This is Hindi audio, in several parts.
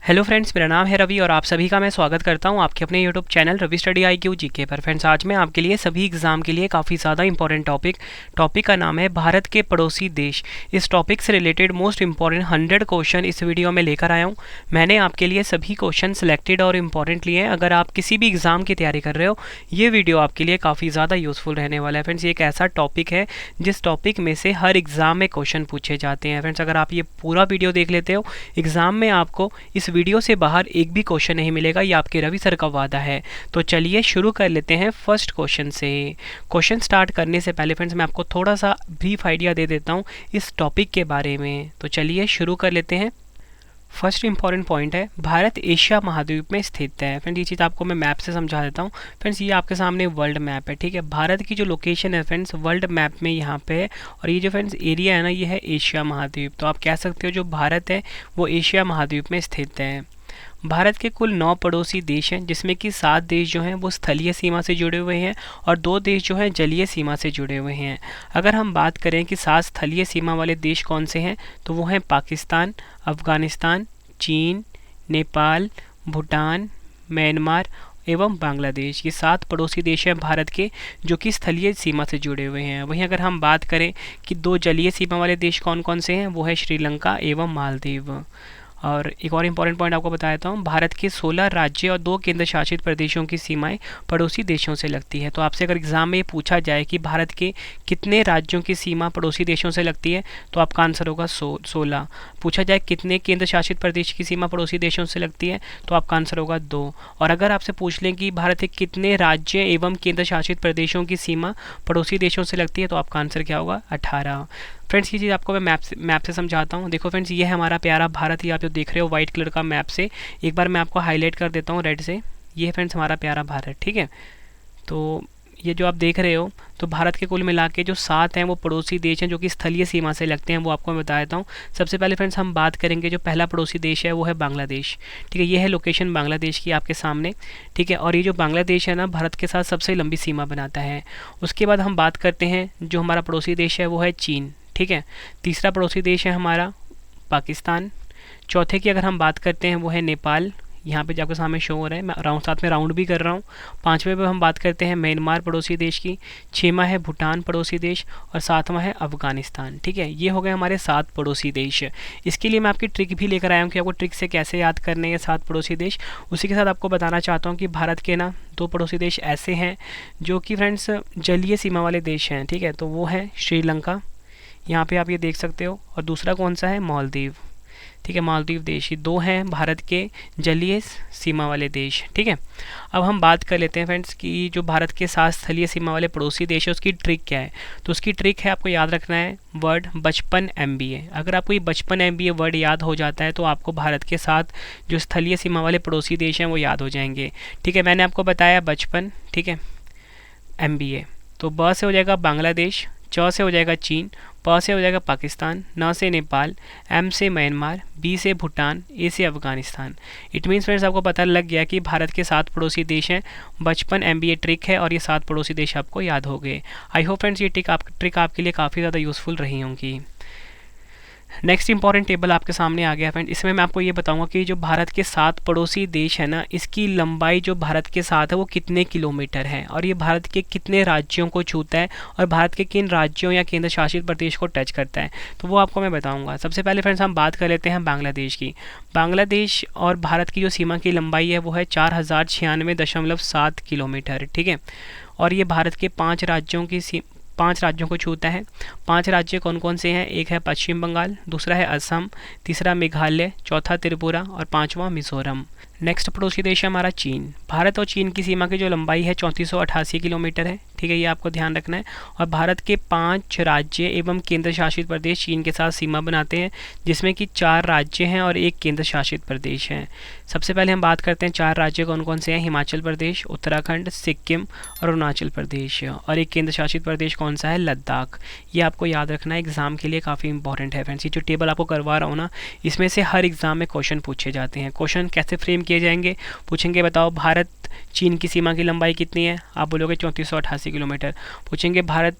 हेलो फ्रेंड्स, मेरा नाम है रवि और आप सभी का मैं स्वागत करता हूं आपके अपने YouTube channel Ravi study IQ GK पर। फ्रेंड्स, आज मैं आपके लिए सभी एग्जाम के लिए काफ़ी ज़्यादा इंपॉर्टेंट टॉपिक का नाम है भारत के पड़ोसी देश। इस टॉपिक से रिलेटेड मोस्ट इंपॉर्टेंट 100 क्वेश्चन इस वीडियो में लेकर आया हूं। मैंने आपके लिए सभी क्वेश्चन सिलेक्टेड और इम्पॉर्टेंट लिए हैं। अगर आप किसी भी एग्ज़ाम की तैयारी कर रहे हो, ये वीडियो आपके लिए काफ़ी ज़्यादा यूज़फुल रहने वाला है। फ्रेंड्स, ये एक ऐसा टॉपिक है जिस टॉपिक में से हर एग्ज़ाम में क्वेश्चन पूछे जाते हैं। फ्रेंड्स, अगर आप ये पूरा वीडियो देख लेते हो, एग्ज़ाम में आपको इस वीडियो से बाहर एक भी क्वेश्चन नहीं मिलेगा, ये आपके रवि सर का वादा है। तो चलिए शुरू कर लेते हैं फर्स्ट क्वेश्चन से। क्वेश्चन स्टार्ट करने से पहले फ्रेंड्स मैं आपको थोड़ा सा ब्रीफ आइडिया दे देता हूँ इस टॉपिक के बारे में। तो चलिए शुरू कर लेते हैं। फर्स्ट इंपॉर्टेंट पॉइंट है, भारत एशिया महाद्वीप में स्थित है। फ्रेंड्स, ये चीज़ आपको मैं मैप से समझा देता हूँ। फ्रेंड्स, ये आपके सामने वर्ल्ड मैप है, ठीक है। भारत की जो लोकेशन है फ्रेंड्स वर्ल्ड मैप में यहाँ पे है, और ये जो फ्रेंड्स एरिया है ना, ये है एशिया महाद्वीप। तो आप कह सकते हो जो भारत है वो एशिया महाद्वीप में स्थित है। भारत के कुल 9 पड़ोसी देश हैं, जिसमें कि 7 देश जो हैं वो स्थलीय सीमा से जुड़े हुए हैं और 2 देश जो हैं जलीय सीमा से जुड़े हुए हैं। अगर हम बात करें कि 7 स्थलीय सीमा वाले देश कौन से हैं, तो वो हैं पाकिस्तान, अफ़गानिस्तान, चीन, नेपाल, भूटान, म्यांमार एवं बांग्लादेश। ये 7 पड़ोसी देश हैं भारत के, जो कि स्थलीय सीमा से जुड़े हुए हैं। वहीं अगर हम बात करें कि 2 जलीय सीमा वाले देश कौन कौन से हैं, वो है श्रीलंका एवं मालदीव। और एक और इम्पॉर्टेंट पॉइंट आपको बताता हूँ, भारत के 16 राज्य और 2 केंद्र शासित प्रदेशों की सीमाएं पड़ोसी देशों से लगती है। तो आपसे अगर एग्जाम में ये पूछा जाए कि भारत के कितने राज्यों की सीमा पड़ोसी देशों से लगती है, तो आपका आंसर होगा 16। पूछा जाए कितने केंद्र शासित प्रदेश की सीमा पड़ोसी देशों से लगती है, तो आपका आंसर होगा 2। और अगर आपसे पूछ लें कि भारत के कितने राज्य एवं केंद्र शासित प्रदेशों की सीमा पड़ोसी देशों से लगती है, तो आपका आंसर क्या होगा? 18। फ्रेंड्स, ये चीज़ आपको मैं मैप से समझाता हूँ। देखो फ्रेंड्स, ये है हमारा प्यारा भारत। ये आप जो देख रहे हो वाइट कलर का मैप से, एक बार मैं आपको हाईलाइट कर देता हूँ रेड से। ये है फ्रेंड्स हमारा प्यारा भारत, ठीक है। तो ये जो आप देख रहे हो, तो भारत के कुल मिला के जो 7 हैं वो पड़ोसी देश हैं, जो कि स्थलीय सीमा से लगते हैं। वो आपको मैं बता देता हूँ। सबसे पहले फ्रेंड्स हम बात करेंगे, जो पहला पड़ोसी देश है वो है बांग्लादेश, ठीक है। ये है लोकेशन बांग्लादेश की आपके सामने, ठीक है। और ये जो बांग्लादेश है ना, भारत के साथ सबसे लंबी सीमा बनाता है। उसके बाद हम बात करते हैं, जो हमारा पड़ोसी देश है वो है चीन, ठीक है। तीसरा पड़ोसी देश है हमारा पाकिस्तान। चौथे की अगर हम बात करते हैं वो है नेपाल, यहाँ पे जो आपके सामने शो हो रहा है, मैं साथ में राउंड भी कर रहा हूँ। पाँचवें पे हम बात करते हैं म्यांमार पड़ोसी देश की। छठवां है भूटान पड़ोसी देश, और 7वां है अफगानिस्तान, ठीक है। ये हो गए हमारे 7 पड़ोसी देश। इसके लिए मैं आपकी ट्रिक भी लेकर आया हूँ कि आपको ट्रिक से कैसे याद करने हैं 7 पड़ोसी देश। उसी के साथ आपको बताना चाहता हूँ कि भारत के ना 2 पड़ोसी देश ऐसे हैं जो कि फ्रेंड्स जलीय सीमा वाले देश हैं, ठीक है। तो वो है श्रीलंका, यहाँ पे आप ये देख सकते हो, और दूसरा कौन सा है? मालदीव, ठीक है। मालदीव देश, ये 2 हैं भारत के जलीय सीमा वाले देश, ठीक है। अब हम बात कर लेते हैं फ्रेंड्स कि जो भारत के 7 स्थलीय सीमा वाले पड़ोसी देश है उसकी ट्रिक क्या है। तो उसकी ट्रिक है, आपको याद रखना है वर्ड 55 MBA। अगर आपको ये 55 MBA वर्ड याद हो जाता है, तो आपको भारत के 7 जो स्थलीय सीमा वाले पड़ोसी देश हैं वो याद हो जाएंगे, ठीक है। मैंने आपको बताया 55, ठीक है, MBA। तो ब से हो जाएगा बांग्लादेश, च से हो जाएगा चीन, प से हो जाएगा पाकिस्तान, न से नेपाल, M से म्यांमार, B से भूटान, A से अफगानिस्तान। इट मीन्स फ्रेंड्स आपको पता लग गया कि भारत के 7 पड़ोसी देश हैं। 55 MBA ट्रिक है, और ये 7 पड़ोसी देश आपको याद हो गए। आई होप फ्रेंड्स ये ट्रिक आपके लिए काफ़ी ज़्यादा यूज़फुल रही होंगी। नेक्स्ट इंपॉर्टेंट टेबल आपके सामने आ गया फ्रेंड। इसमें मैं आपको ये बताऊंगा कि जो भारत के 7 पड़ोसी देश है ना, इसकी लंबाई जो भारत के साथ है वो कितने किलोमीटर है, और ये भारत के कितने राज्यों को छूता है, और भारत के किन राज्यों या केंद्र शासित प्रदेश को टच करता है, तो वो आपको मैं बताऊंगा। सबसे पहले फ्रेंड्स हम बात कर लेते हैं बांग्लादेश की। बांग्लादेश और भारत की जो सीमा की लंबाई है वो है 4096.7 किलोमीटर, ठीक है। और ये भारत के 5 राज्यों को छूता है। 5 राज्य कौन कौन से हैं? एक है पश्चिम बंगाल, दूसरा है असम, तीसरा मेघालय, चौथा त्रिपुरा, और 5वां मिजोरम। नेक्स्ट पड़ोसी देश है हमारा चीन। भारत और चीन की सीमा की जो लंबाई है 3488 किलोमीटर है, ठीक है। ये आपको ध्यान रखना है। और भारत के 5 राज्य एवं केंद्र शासित प्रदेश चीन के साथ सीमा बनाते हैं, जिसमें कि 4 राज्य हैं और 1 केंद्र शासित प्रदेश है। सबसे पहले हम बात करते हैं 4 राज्य कौन कौन से हैं। हिमाचल प्रदेश, उत्तराखंड, सिक्किम और अरुणाचल प्रदेश। और 1 केंद्र शासित प्रदेश कौन सा है? लद्दाख। ये आपको याद रखना है, एग्जाम के लिए काफ़ी इंपॉर्टेंट है फ्रेंड्स। ये जो टेबल आपको करवा रहा हूँ ना, इसमें से हर एग्जाम में क्वेश्चन पूछे जाते हैं। क्वेश्चन कैसे फ्रेम किए जाएंगे? पूछेंगे बताओ भारत चीन की सीमा की लंबाई कितनी है, आप बोलोगे 3488 किलोमीटर। पूछेंगे भारत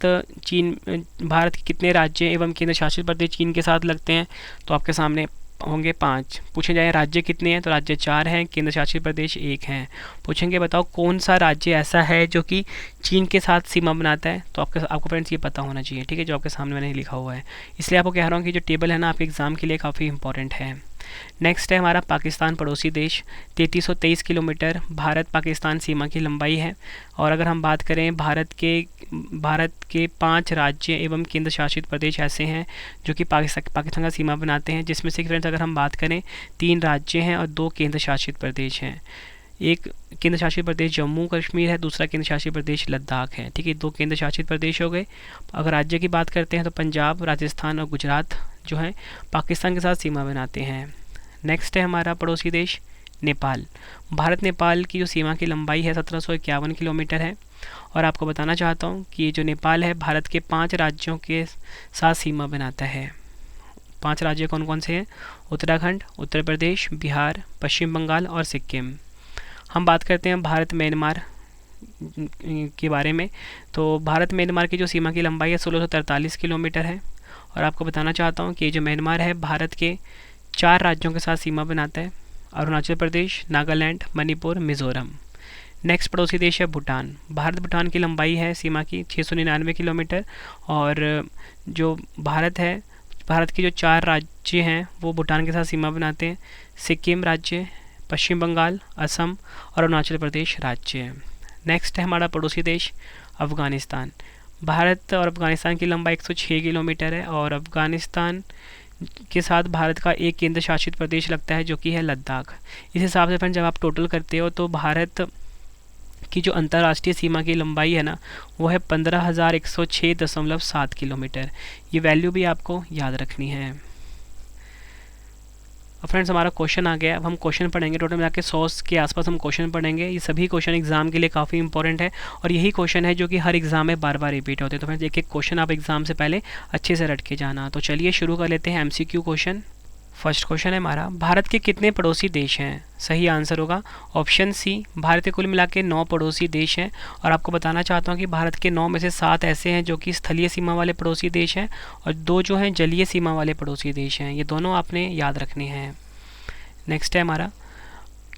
के कितने राज्य एवं केंद्र शासित प्रदेश चीन के साथ लगते हैं, तो आपके सामने होंगे 5। पूछे जाए राज्य कितने हैं, तो राज्य 4 हैं, केंद्र शासित प्रदेश 1 हैं। पूछेंगे बताओ कौन सा राज्य ऐसा है जो कि चीन के साथ सीमा बनाता है, तो आपको फ्रेंड्स ये पता होना चाहिए, ठीक है, जो आपके सामने मैंने लिखा हुआ है। इसलिए आपको कह रहा हूँ कि जो टेबल है ना आपके एग्जाम के लिए काफ़ी इंपॉर्टेंट है। नेक्स्ट है हमारा पाकिस्तान पड़ोसी देश। 3323 किलोमीटर भारत पाकिस्तान सीमा की लंबाई है। और अगर हम बात करें भारत के 5 राज्य एवं केंद्र शासित प्रदेश ऐसे हैं जो कि पाकिस्तान का सीमा बनाते हैं, जिसमें से फ्रेंड्स अगर हम बात करें 3 राज्य हैं और 2 केंद्र शासित प्रदेश हैं। एक केंद्र शासित प्रदेश जम्मू कश्मीर है, दूसरा केंद्र शासित प्रदेश लद्दाख है, ठीक है, 2 केंद्र शासित प्रदेश हो गए। अगर राज्य की बात करते हैं तो पंजाब, राजस्थान और गुजरात जो है पाकिस्तान के साथ सीमा बनाते हैं। नेक्स्ट है हमारा पड़ोसी देश नेपाल। भारत नेपाल की जो सीमा की लंबाई है 1751 किलोमीटर है। और आपको बताना चाहता हूँ कि ये जो नेपाल है भारत के 5 राज्यों के साथ सीमा बनाता है। 5 राज्य कौन कौन से हैं? उत्तराखंड, उत्तर प्रदेश, बिहार, पश्चिम बंगाल और सिक्किम। हम बात करते हैं भारत म्यांमार के बारे में। तो भारत म्यांमार की जो सीमा की लंबाई है 1643 किलोमीटर है। और आपको बताना चाहता हूँ कि जो म्यांमार है भारत के 4 राज्यों के साथ सीमा बनाता है, अरुणाचल प्रदेश, नागालैंड, मणिपुर, मिज़ोरम। नेक्स्ट पड़ोसी देश है भूटान। भारत भूटान की लंबाई है सीमा की 699 किलोमीटर। और जो भारत के जो 4 राज्य हैं वो भूटान के साथ सीमा बनाते हैं, सिक्किम राज्य, पश्चिम बंगाल, असम और अरुणाचल प्रदेश राज्य। नेक्स्ट है हमारा पड़ोसी देश अफ़गानिस्तान। भारत और अफ़गानिस्तान की लंबाई 106 किलोमीटर है। और अफ़गानिस्तान के साथ भारत का एक केंद्र शासित प्रदेश लगता है जो कि है लद्दाख। इस हिसाब से फ्रेंड जब आप टोटल करते हो तो भारत की जो अंतर्राष्ट्रीय सीमा की लंबाई है ना वो है 15,106.7 किलोमीटर। ये वैल्यू भी आपको याद रखनी है। अब फ्रेंड्स हमारा क्वेश्चन आ गया। अब हम क्वेश्चन पढ़ेंगे, टोटल मिला के 100 के आसपास हम क्वेश्चन पढ़ेंगे। ये सभी क्वेश्चन एग्जाम के लिए काफ़ी इंपॉर्टेंट है और यही क्वेश्चन है जो कि हर एग्जाम में बार बार रिपीट होते हैं। तो फ्रेंड्स एक एक क्वेश्चन आप एग्जाम से पहले अच्छे से रट के जाना। तो चलिए शुरू कर लेते हैं MCQ क्वेश्चन। फर्स्ट क्वेश्चन है हमारा, भारत के कितने पड़ोसी देश हैं? सही आंसर होगा ऑप्शन सी, भारत के कुल मिला के 9 पड़ोसी देश हैं। और आपको बताना चाहता हूँ कि भारत के 9 में से 7 ऐसे हैं जो कि स्थलीय सीमा वाले पड़ोसी देश हैं और 2 जो हैं जलीय सीमा वाले पड़ोसी देश हैं। ये दोनों आपने याद रखने हैं। नेक्स्ट है हमारा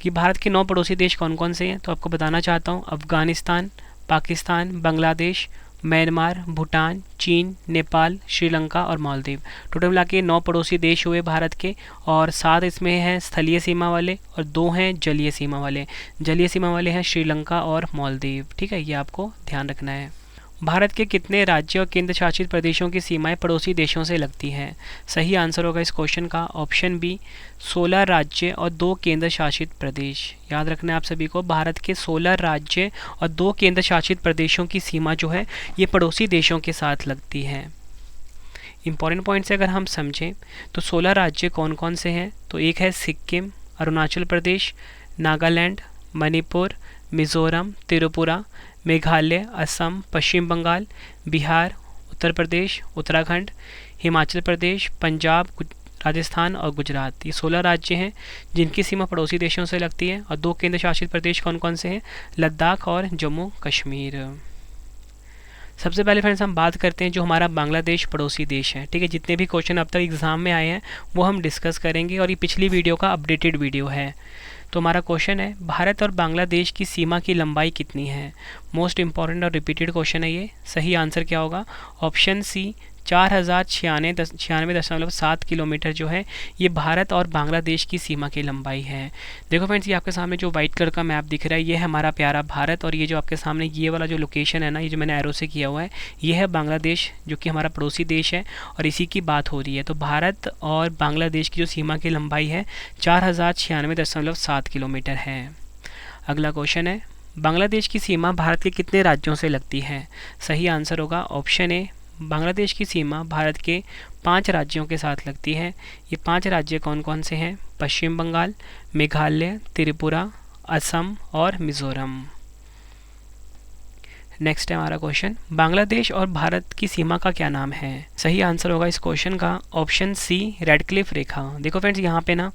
कि भारत के 9 पड़ोसी देश कौन कौन से हैं, तो आपको बताना चाहता हूँ अफ़गानिस्तान, पाकिस्तान, बांग्लादेश, म्यांमार, भूटान, चीन, नेपाल, श्रीलंका और मालदीव। टोटल मिला के 9 पड़ोसी देश हुए भारत के और 7 इसमें हैं स्थलीय सीमा वाले और 2 हैं जलीय सीमा वाले। जलीय सीमा वाले हैं श्रीलंका और मालदीव, ठीक है, ये आपको ध्यान रखना है। भारत के कितने राज्य और केंद्र शासित प्रदेशों की सीमाएं पड़ोसी देशों से लगती हैं? सही आंसर होगा इस क्वेश्चन का ऑप्शन बी, 16 राज्य और 2 केंद्र शासित प्रदेश। याद रखना है आप सभी को, भारत के 16 राज्य और 2 केंद्र शासित प्रदेशों की सीमा जो है ये पड़ोसी देशों के साथ लगती है। इंपॉर्टेंट पॉइंट से अगर हम समझें तो 16 राज्य कौन कौन से हैं, तो एक है सिक्किम, अरुणाचल प्रदेश, नागालैंड, मणिपुर, मिज़ोरम, त्रिपुरा, मेघालय, असम, पश्चिम बंगाल, बिहार, उत्तर प्रदेश, उत्तराखंड, हिमाचल प्रदेश, पंजाब, राजस्थान और गुजरात। ये 16 राज्य हैं जिनकी सीमा पड़ोसी देशों से लगती है। और 2 केंद्र शासित प्रदेश कौन कौन से हैं? लद्दाख और जम्मू कश्मीर। सबसे पहले फ्रेंड्स हम बात करते हैं जो हमारा बांग्लादेश पड़ोसी देश है, ठीक है। जितने भी क्वेश्चन अब तक एग्जाम में आए हैं वो हम डिस्कस करेंगे और ये पिछली वीडियो का अपडेटेड वीडियो है। तो हमारा क्वेश्चन है, भारत और बांग्लादेश की सीमा की लंबाई कितनी है? मोस्ट इंपॉर्टेंट और रिपीटेड क्वेश्चन है ये। सही आंसर क्या होगा? ऑप्शन सी, 4096.7 किलोमीटर जो है ये भारत और बांग्लादेश की सीमा की लंबाई है। देखो फ्रेंड्स, ये आपके सामने जो वाइट कलर का मैप दिख रहा है ये है हमारा प्यारा भारत और ये जो आपके सामने ये वाला जो लोकेशन है ना, ये जो मैंने एरो से किया हुआ है ये है बांग्लादेश जो कि हमारा पड़ोसी देश है और इसी की बात हो रही है। तो भारत और बांग्लादेश की जो सीमा की लंबाई है 4096.7 किलोमीटर है। अगला क्वेश्चन है, बांग्लादेश की सीमा भारत के कितने राज्यों से लगती है? सही आंसर होगा ऑप्शन ए, बांग्लादेश की सीमा भारत के 5 राज्यों के साथ लगती है। ये 5 राज्य कौन कौन से हैं? पश्चिम बंगाल, मेघालय, त्रिपुरा, असम और मिज़ोरम। नेक्स्ट है हमारा क्वेश्चन, बांग्लादेश और भारत की सीमा का क्या नाम है? सही आंसर होगा इस क्वेश्चन का ऑप्शन सी, रेडक्लिफ रेखा। देखो फ्रेंड्स, यहाँ पे ना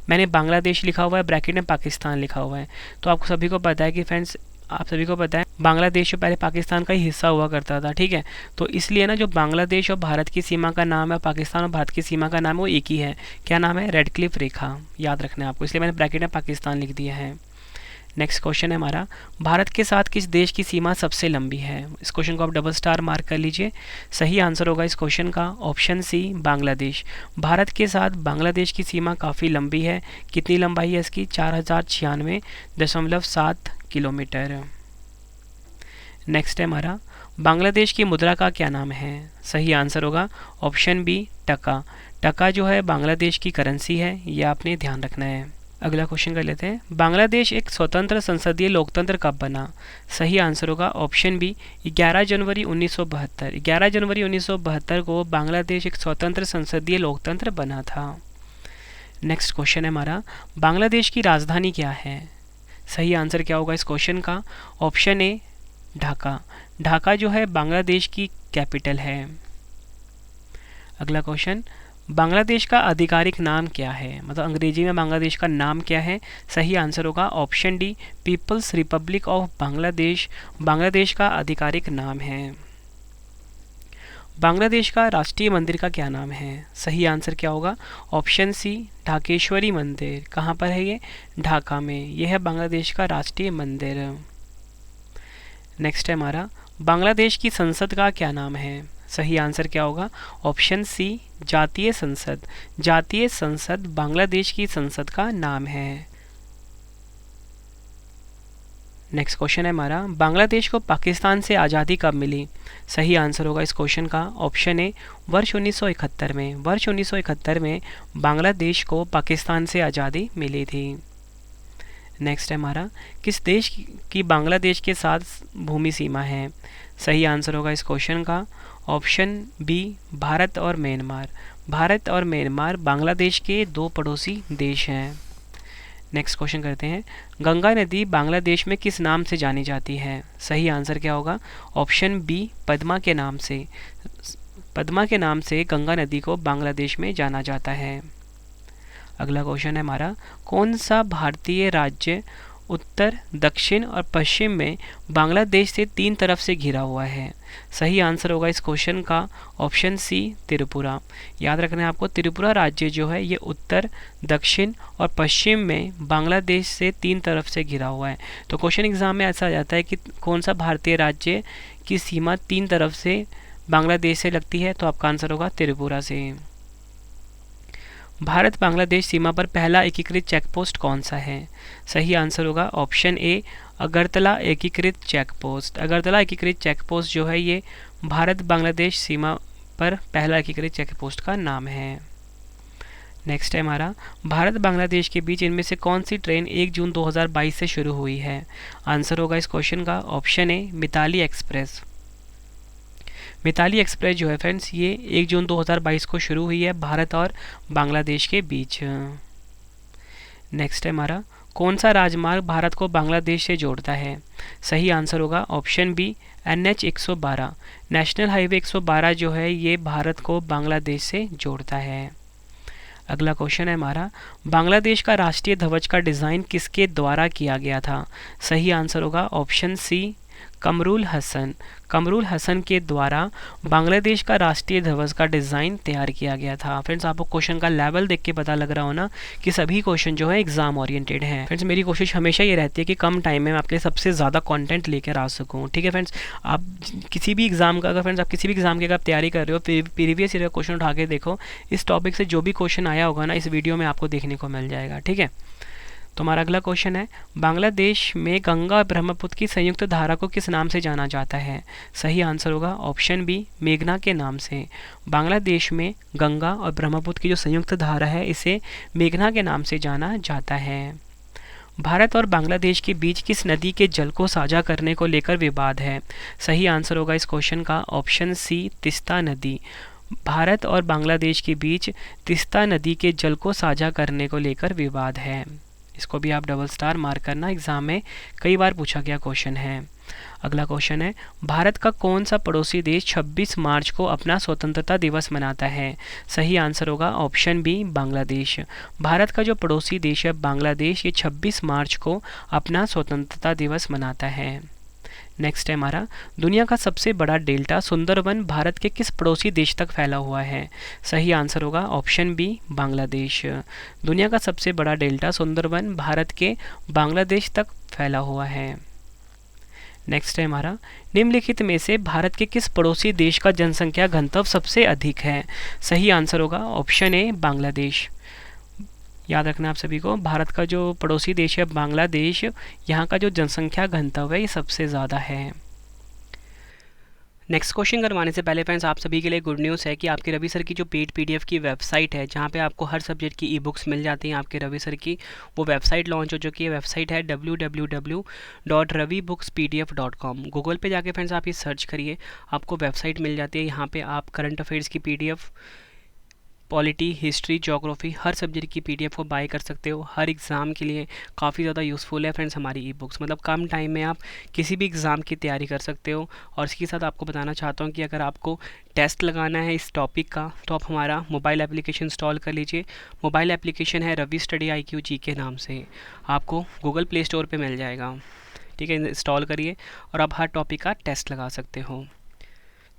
मैंने बांग्लादेश लिखा हुआ है, ब्रैकेट में पाकिस्तान लिखा हुआ है। तो आपको सभी को पता है कि फ्रेंड्स आप सभी को पता है बांग्लादेश जो पहले पाकिस्तान का ही हिस्सा हुआ करता था, ठीक है। तो इसलिए ना जो बांग्लादेश और भारत की सीमा का नाम है, पाकिस्तान और भारत की सीमा का नाम है, वो एक ही है। क्या नाम है? रेड क्लिफ रेखा, याद रखना है आपको, इसलिए मैंने ब्रैकेट में पाकिस्तान लिख दिया है। नेक्स्ट क्वेश्चन है हमारा, भारत के साथ किस देश की सीमा सबसे लंबी है? इस क्वेश्चन को आप डबल स्टार मार्क कर लीजिए। सही आंसर होगा इस क्वेश्चन का ऑप्शन सी, बांग्लादेश। भारत के साथ बांग्लादेश की सीमा काफ़ी लंबी है। कितनी लंबाई है इसकी? 4096.7 किलोमीटर। नेक्स्ट है हमारा, बांग्लादेश की मुद्रा का क्या नाम है? सही आंसर होगा ऑप्शन बी, टका। टका जो है बांग्लादेश की करेंसी है, ये आपने ध्यान रखना है। अगला क्वेश्चन कर लेते हैं, बांग्लादेश एक स्वतंत्र संसदीय लोकतंत्र कब बना? सही आंसर होगा ऑप्शन बी, 11 जनवरी 1972। 11 जनवरी 1972 को बांग्लादेश एक स्वतंत्र संसदीय लोकतंत्र बना था। नेक्स्ट क्वेश्चन है हमारा, बांग्लादेश की राजधानी क्या है? सही आंसर क्या होगा इस क्वेश्चन का? ऑप्शन ए, ढाका। ढाका जो है बांग्लादेश की कैपिटल है। अगला क्वेश्चन, बांग्लादेश का आधिकारिक नाम क्या है? मतलब अंग्रेजी में बांग्लादेश का नाम क्या है? सही आंसर होगा option D, People's Republic of Bangladesh Bangladesh का आधिकारिक नाम है। बांग्लादेश का राष्ट्रीय मंदिर का क्या नाम है? सही आंसर क्या होगा? ऑप्शन सी, ढाकेश्वरी मंदिर। कहाँ पर है ये? ढाका में। यह है बांग्लादेश का राष्ट्रीय मंदिर। नेक्स्ट है हमारा, बांग्लादेश की संसद का क्या नाम है? सही आंसर क्या होगा? ऑप्शन सी, जातीय संसद। जातीय संसद बांग्लादेश की संसद का नाम है। नेक्स्ट क्वेश्चन है हमारा, बांग्लादेश को पाकिस्तान से आज़ादी कब मिली? सही आंसर होगा इस क्वेश्चन का ऑप्शन ए, वर्ष 1971 में। वर्ष 1971 में बांग्लादेश को पाकिस्तान से आज़ादी मिली थी। नेक्स्ट है हमारा, किस देश की बांग्लादेश के साथ भूमि सीमा है? सही आंसर होगा इस क्वेश्चन का ऑप्शन बी, भारत और म्यांमार। भारत और म्यांमार बांग्लादेश के दो पड़ोसी देश हैं। नेक्स्ट क्वेश्चन करते हैं, गंगा नदी बांग्लादेश में किस नाम से जानी जाती है? सही आंसर क्या होगा? ऑप्शन बी, पद्मा के नाम से। पद्मा के नाम से गंगा नदी को बांग्लादेश में जाना जाता है। अगला क्वेश्चन है हमारा, कौन सा भारतीय राज्य उत्तर, दक्षिण और पश्चिम में बांग्लादेश से 3 तरफ से घिरा हुआ है? सही आंसर होगा इस क्वेश्चन का ऑप्शन सी, त्रिपुरा। याद रखना है आपको, त्रिपुरा राज्य जो है ये उत्तर, दक्षिण और पश्चिम में बांग्लादेश से 3 तरफ से घिरा हुआ है। तो क्वेश्चन एग्जाम में ऐसा आ जाता है कि कौन सा भारतीय राज्य की सीमा 3 तरफ से बांग्लादेश से लगती है, तो आपका आंसर होगा त्रिपुरा से। भारत बांग्लादेश सीमा पर पहला एकीकृत चेक पोस्ट कौन सा है? सही आंसर होगा ऑप्शन ए, अगरतला एकीकृत चेक पोस्ट। अगरतला एकीकृत चेक पोस्ट जो है ये भारत बांग्लादेश सीमा पर पहला एकीकृत चेक पोस्ट का नाम है। नेक्स्ट है हमारा, भारत बांग्लादेश के बीच इनमें से कौन सी ट्रेन 1 जून 2022 से शुरू हुई है? आंसर होगा इस क्वेश्चन का option A, Mitali Express. Mitali Express जो है फ्रेंड्स ये 1 जून 2022 को शुरू हुई है भारत और बांग्लादेश के बीच। नेक्स्ट है हमारा, कौन सा राजमार्ग भारत को बांग्लादेश से जोड़ता है? सही आंसर होगा option B, NH 112। National highway 112 जो है ये भारत को बांग्लादेश से जोड़ता है। अगला क्वेश्चन है हमारा, बांग्लादेश का राष्ट्रीय ध्वज का डिज़ाइन किसके द्वारा किया गया था? सही आंसर होगा ऑप्शन सी, कमरुल हसन। कमरुल हसन के द्वारा बांग्लादेश का राष्ट्रीय ध्वज का डिज़ाइन तैयार किया गया था। फ्रेंड्स आपको क्वेश्चन का लेवल देख के पता लग रहा हो ना कि सभी क्वेश्चन जो है एग्जाम ओरिएंटेड हैं। फ्रेंड्स मेरी कोशिश हमेशा ये रहती है कि कम टाइम में मैं आपके लिए सबसे ज़्यादा कंटेंट लेकर आ सकूँ, ठीक है फ्रेंड्स। आप किसी भी एग्जाम का फ्रेंड्स आप किसी भी एग्जाम की अगर आप तैयारी कर रहे हो, प्रीवियस ईयर क्वेश्चन उठा के देखो, इस टॉपिक से जो भी क्वेश्चन आया होगा ना इस वीडियो में आपको देखने को मिल जाएगा, ठीक है। तो हमारा अगला क्वेश्चन है, बांग्लादेश में गंगा और ब्रह्मपुत्र की संयुक्त धारा को किस नाम से जाना जाता है? सही आंसर होगा ऑप्शन बी, मेघना के नाम से। बांग्लादेश में गंगा और ब्रह्मपुत्र की जो संयुक्त धारा है इसे मेघना के नाम से जाना जाता है। भारत और बांग्लादेश के बीच किस नदी के जल को साझा करने को लेकर विवाद है? सही आंसर होगा इस क्वेश्चन का ऑप्शन सी, तिस्ता नदी। भारत और बांग्लादेश के बीच तिस्ता नदी के जल को साझा करने को लेकर विवाद है। इसको भी आप डबल स्टार मार्क करना, एग्जाम में कई बार पूछा गया क्वेश्चन है। अगला क्वेश्चन है, भारत का कौन सा पड़ोसी देश 26 मार्च को अपना स्वतंत्रता दिवस मनाता है? सही आंसर होगा ऑप्शन बी, बांग्लादेश। भारत का जो पड़ोसी देश है बांग्लादेश, ये 26 मार्च को अपना स्वतंत्रता दिवस मनाता है। नेक्स्ट है हमारा, दुनिया का सबसे बड़ा डेल्टा सुंदरवन भारत के किस पड़ोसी देश तक फैला हुआ है? सही आंसर होगा ऑप्शन बी, बांग्लादेश। दुनिया का सबसे बड़ा डेल्टा सुंदरवन भारत के बांग्लादेश तक फैला हुआ है। नेक्स्ट है हमारा, निम्नलिखित में से भारत के किस पड़ोसी देश का जनसंख्या घनत्व सबसे अधिक है? सही आंसर होगा ऑप्शन ए, बांग्लादेश। याद रखना आप सभी को, भारत का जो पड़ोसी देश है बांग्लादेश, यहाँ का जो जनसंख्या घनत्व है ये सबसे ज़्यादा है। नेक्स्ट क्वेश्चन करवाने से पहले फ्रेंड्स आप सभी के लिए गुड न्यूज़ है कि आपके रवि सर की जो पेड पीडीएफ की वेबसाइट है, जहाँ पे आपको हर सब्जेक्ट की ई बुक्स मिल जाती हैं आपके रवि सर की, वो वेबसाइट लॉन्च हो चुकी है। वेबसाइट है www.ravibookspdf.com। गूगल पे जाके फ्रेंड्स आप ये सर्च करिए, आपको वेबसाइट मिल जाती है। यहाँ पर आप करंट अफेयर्स की पीडीएफ, पॉलिटी, हिस्ट्री, ज्योग्राफी, हर सब्जेक्ट की पीडीएफ को बाय कर सकते हो। हर एग्ज़ाम के लिए काफ़ी ज़्यादा यूज़फुल है फ्रेंड्स हमारी ई बुक्स, मतलब कम टाइम में आप किसी भी एग्ज़ाम की तैयारी कर सकते हो। और इसके साथ आपको बताना चाहता हूँ कि अगर आपको टेस्ट लगाना है इस टॉपिक का, तो आप हमारा मोबाइल एप्लीकेशन इंस्टॉल कर लीजिए। मोबाइल एप्लीकेशन है रवि स्टडी IQ जी के नाम से, आपको गूगल प्ले स्टोर पर मिल जाएगा। ठीक है, इंस्टॉल करिए और आप हर टॉपिक का टेस्ट लगा सकते हो।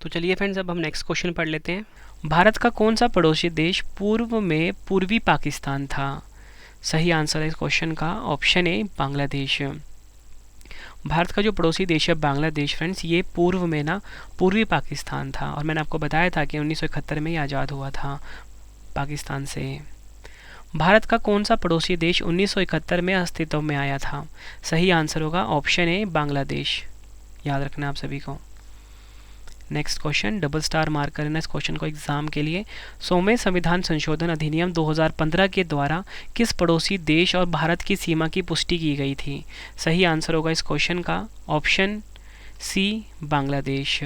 तो चलिए फ्रेंड्स, अब हम नेक्स्ट क्वेश्चन पढ़ लेते हैं। भारत का कौन सा पड़ोसी देश पूर्व में पूर्वी पाकिस्तान था? सही आंसर है इस क्वेश्चन का ऑप्शन ए, बांग्लादेश। भारत का जो पड़ोसी देश है बांग्लादेश फ्रेंड्स, ये पूर्व में ना पूर्वी पाकिस्तान था, और मैंने आपको बताया था कि 1971 में ये आज़ाद हुआ था पाकिस्तान से। भारत का कौन सा पड़ोसी देश 1971 में अस्तित्व में आया था? सही आंसर होगा ऑप्शन ए, बांग्लादेश। याद रखना आप सभी को। Next question, double star mark करना इस क्वेश्चन को एग्जाम के लिए। 100वें संविधान संशोधन अधिनियम 2015 के द्वारा किस पड़ोसी देश और भारत की सीमा की पुष्टि की गई थी? सही आंसर होगा इस क्वेश्चन का option C, Bangladesh.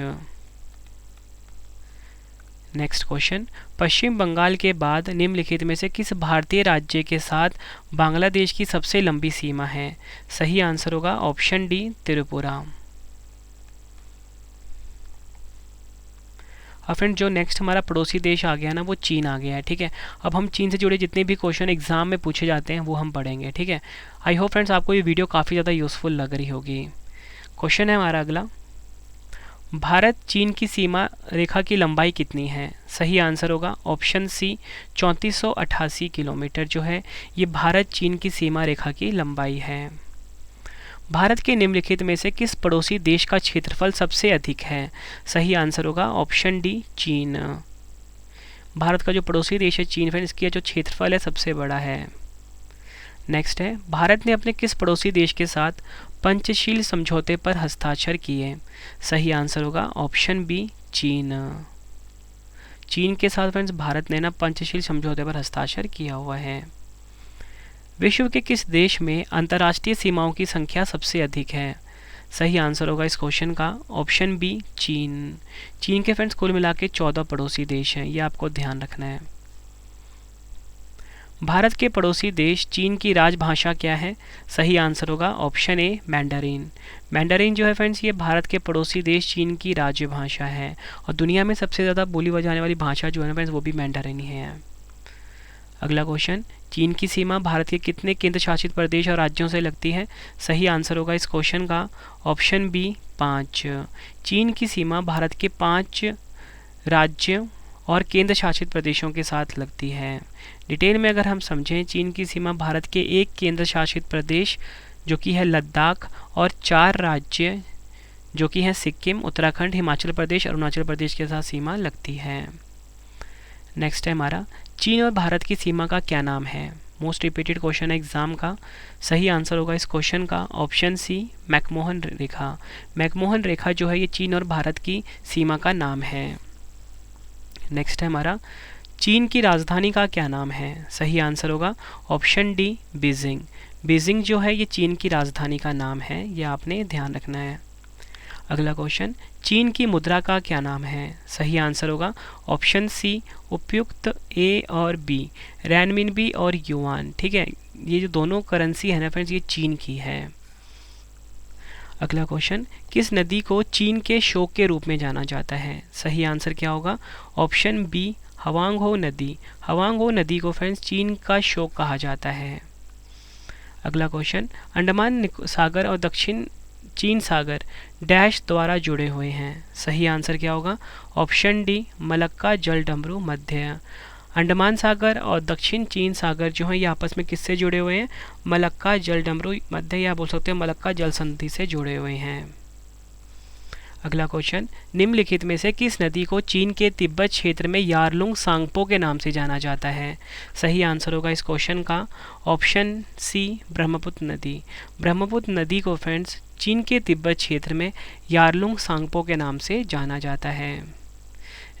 Next question, Paschim Bangal के बाद निम्नलिखित में से किस भारतीय राज्य के साथ बांग्लादेश की सबसे लंबी सीमा है? सही आंसर होगा ऑप्शन डी, त्रिपुरा। और फ्रेंड जो नेक्स्ट हमारा पड़ोसी देश आ गया ना, वो चीन आ गया है। ठीक है, अब हम चीन से जुड़े जितने भी क्वेश्चन एग्जाम में पूछे जाते हैं वो हम पढ़ेंगे। ठीक है, आई होप फ्रेंड्स आपको ये वीडियो काफ़ी ज़्यादा यूज़फुल लग रही होगी। क्वेश्चन है हमारा अगला, भारत चीन की सीमा रेखा की लंबाई कितनी है? सही आंसर होगा ऑप्शन सी, 3488 किलोमीटर जो है ये भारत चीन की सीमा रेखा की लंबाई है। भारत के निम्नलिखित में से किस पड़ोसी देश का क्षेत्रफल सबसे अधिक है? सही आंसर होगा ऑप्शन डी, चीन। भारत का जो पड़ोसी देश है चीन फ्रेंड्स, इसका जो क्षेत्रफल है सबसे बड़ा है। नेक्स्ट है, भारत ने अपने किस पड़ोसी देश के साथ पंचशील समझौते पर हस्ताक्षर किए? सही आंसर होगा ऑप्शन बी, चीन। चीन के साथ फ्रेंड्स भारत ने ना पंचशील समझौते पर हस्ताक्षर किया हुआ है। विश्व के किस देश में अंतर्राष्ट्रीय सीमाओं की संख्या सबसे अधिक है? सही आंसर होगा इस क्वेश्चन का ऑप्शन बी, चीन। चीन के फ्रेंड्स कुल मिला के 14 पड़ोसी देश हैं, ये आपको ध्यान रखना है। भारत के पड़ोसी देश चीन की राजभाषा क्या है? सही आंसर होगा ऑप्शन ए, मैंडरीन। मैंडरीन जो है फ्रेंड्स, ये भारत के पड़ोसी देश चीन की राजभाषा है, और दुनिया में सबसे ज़्यादा बोली जाने वाली भाषा जो है ना फ्रेंड्स, वो भी मैंडरीन ही है। अगला क्वेश्चन, चीन की सीमा भारत के कितने केंद्र शासित प्रदेश और राज्यों से लगती है? सही आंसर होगा इस क्वेश्चन का ऑप्शन बी, 5। चीन की सीमा भारत के 5 राज्यों और केंद्र शासित प्रदेशों के साथ लगती है। डिटेल में अगर हम समझें, चीन की सीमा भारत के एक केंद्र शासित प्रदेश जो कि है लद्दाख, और 4 राज्य जो कि हैं सिक्किम, उत्तराखंड, हिमाचल प्रदेश, अरुणाचल प्रदेश के साथ सीमा लगती है। नेक्स्ट है हमारा, चीन और भारत की सीमा का क्या नाम है? मोस्ट रिपीटेड क्वेश्चन है एग्जाम का। सही आंसर होगा इस क्वेश्चन का ऑप्शन सी, मैकमोहन रेखा। मैकमोहन रेखा जो है ये चीन और भारत की सीमा का नाम है। नेक्स्ट है हमारा, चीन की राजधानी का क्या नाम है? सही आंसर होगा ऑप्शन डी, बीजिंग। बीजिंग जो है ये चीन की राजधानी का नाम है, ये आपने ध्यान रखना है। अगला क्वेश्चन, चीन की मुद्रा का क्या नाम है? सही आंसर होगा ऑप्शन सी, उपयुक्त ए और बी, रैनमिनबी और युआन। ठीक है, ये जो दोनों करेंसी है ना फ्रेंड्स, ये चीन की है। अगला क्वेश्चन, किस नदी को चीन के शोक के रूप में जाना जाता है? सही आंसर क्या होगा? ऑप्शन बी, हवांगहो नदी। हवांगहो नदी को फ्रेंड्स चीन का शोक कहा जाता है। अगला क्वेश्चन, अंडमान सागर और दक्षिण चीन सागर डैश द्वारा जुड़े हुए हैं। सही आंसर क्या होगा? ऑप्शन डी, मलक्का जलडमरू मध्य। अंडमान सागर और दक्षिण चीन सागर जो हैं ये आपस में किससे जुड़े हुए हैं? मलक्का जलडमरू मध्य, या बोल सकते हैं मलक्का जल संधि से जुड़े हुए हैं। अगला क्वेश्चन, निम्नलिखित में से किस नदी को चीन के तिब्बत क्षेत्र में यारलुंग सांगपो के नाम से जाना जाता है? सही आंसर होगा इस क्वेश्चन का ऑप्शन सी, ब्रह्मपुत्र नदी। ब्रह्मपुत्र नदी को फ्रेंड्स चीन के तिब्बत क्षेत्र में यारलुंग सांगपो के नाम से जाना जाता है।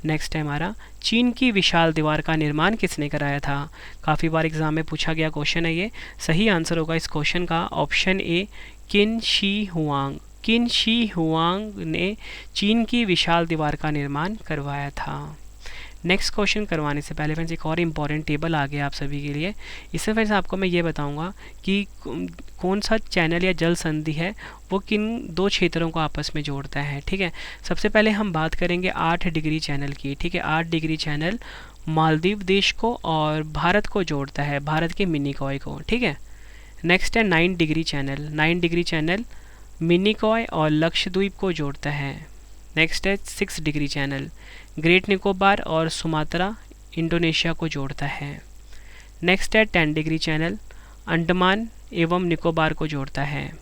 नेक्स्ट है हमारा, चीन की विशाल दीवार का निर्माण किसने कराया था? काफ़ी बार एग्जाम में पूछा गया क्वेश्चन है ये। सही आंसर होगा इस क्वेश्चन का ऑप्शन ए, किन शी हुआंग। किन शी हुआंग ने चीन की विशाल दीवार का निर्माण करवाया था। नेक्स्ट क्वेश्चन करवाने से पहले फ्रेंड्स एक और इम्पॉर्टेंट टेबल आ गया आप सभी के लिए। इससे फ्रेंड्स आपको मैं ये बताऊंगा कि कौन सा चैनल या जल संधि है वो किन दो क्षेत्रों को आपस में जोड़ता है। ठीक है, सबसे पहले हम बात करेंगे 8 डिग्री चैनल की। ठीक है, 8 डिग्री चैनल मालदीव देश को और भारत को जोड़ता है, भारत के मिनिकॉय को। ठीक है, नेक्स्ट है 9 degree channel. 9 degree channel Minicoy और लक्षद्वीप को जोड़ता है। नेक्स्ट है 6 डिग्री चैनल, ग्रेट निकोबार और सुमात्रा इंडोनेशिया को जोड़ता है। नेक्स्ट है 10 डिग्री चैनल, अंडमान एवं निकोबार को जोड़ता है।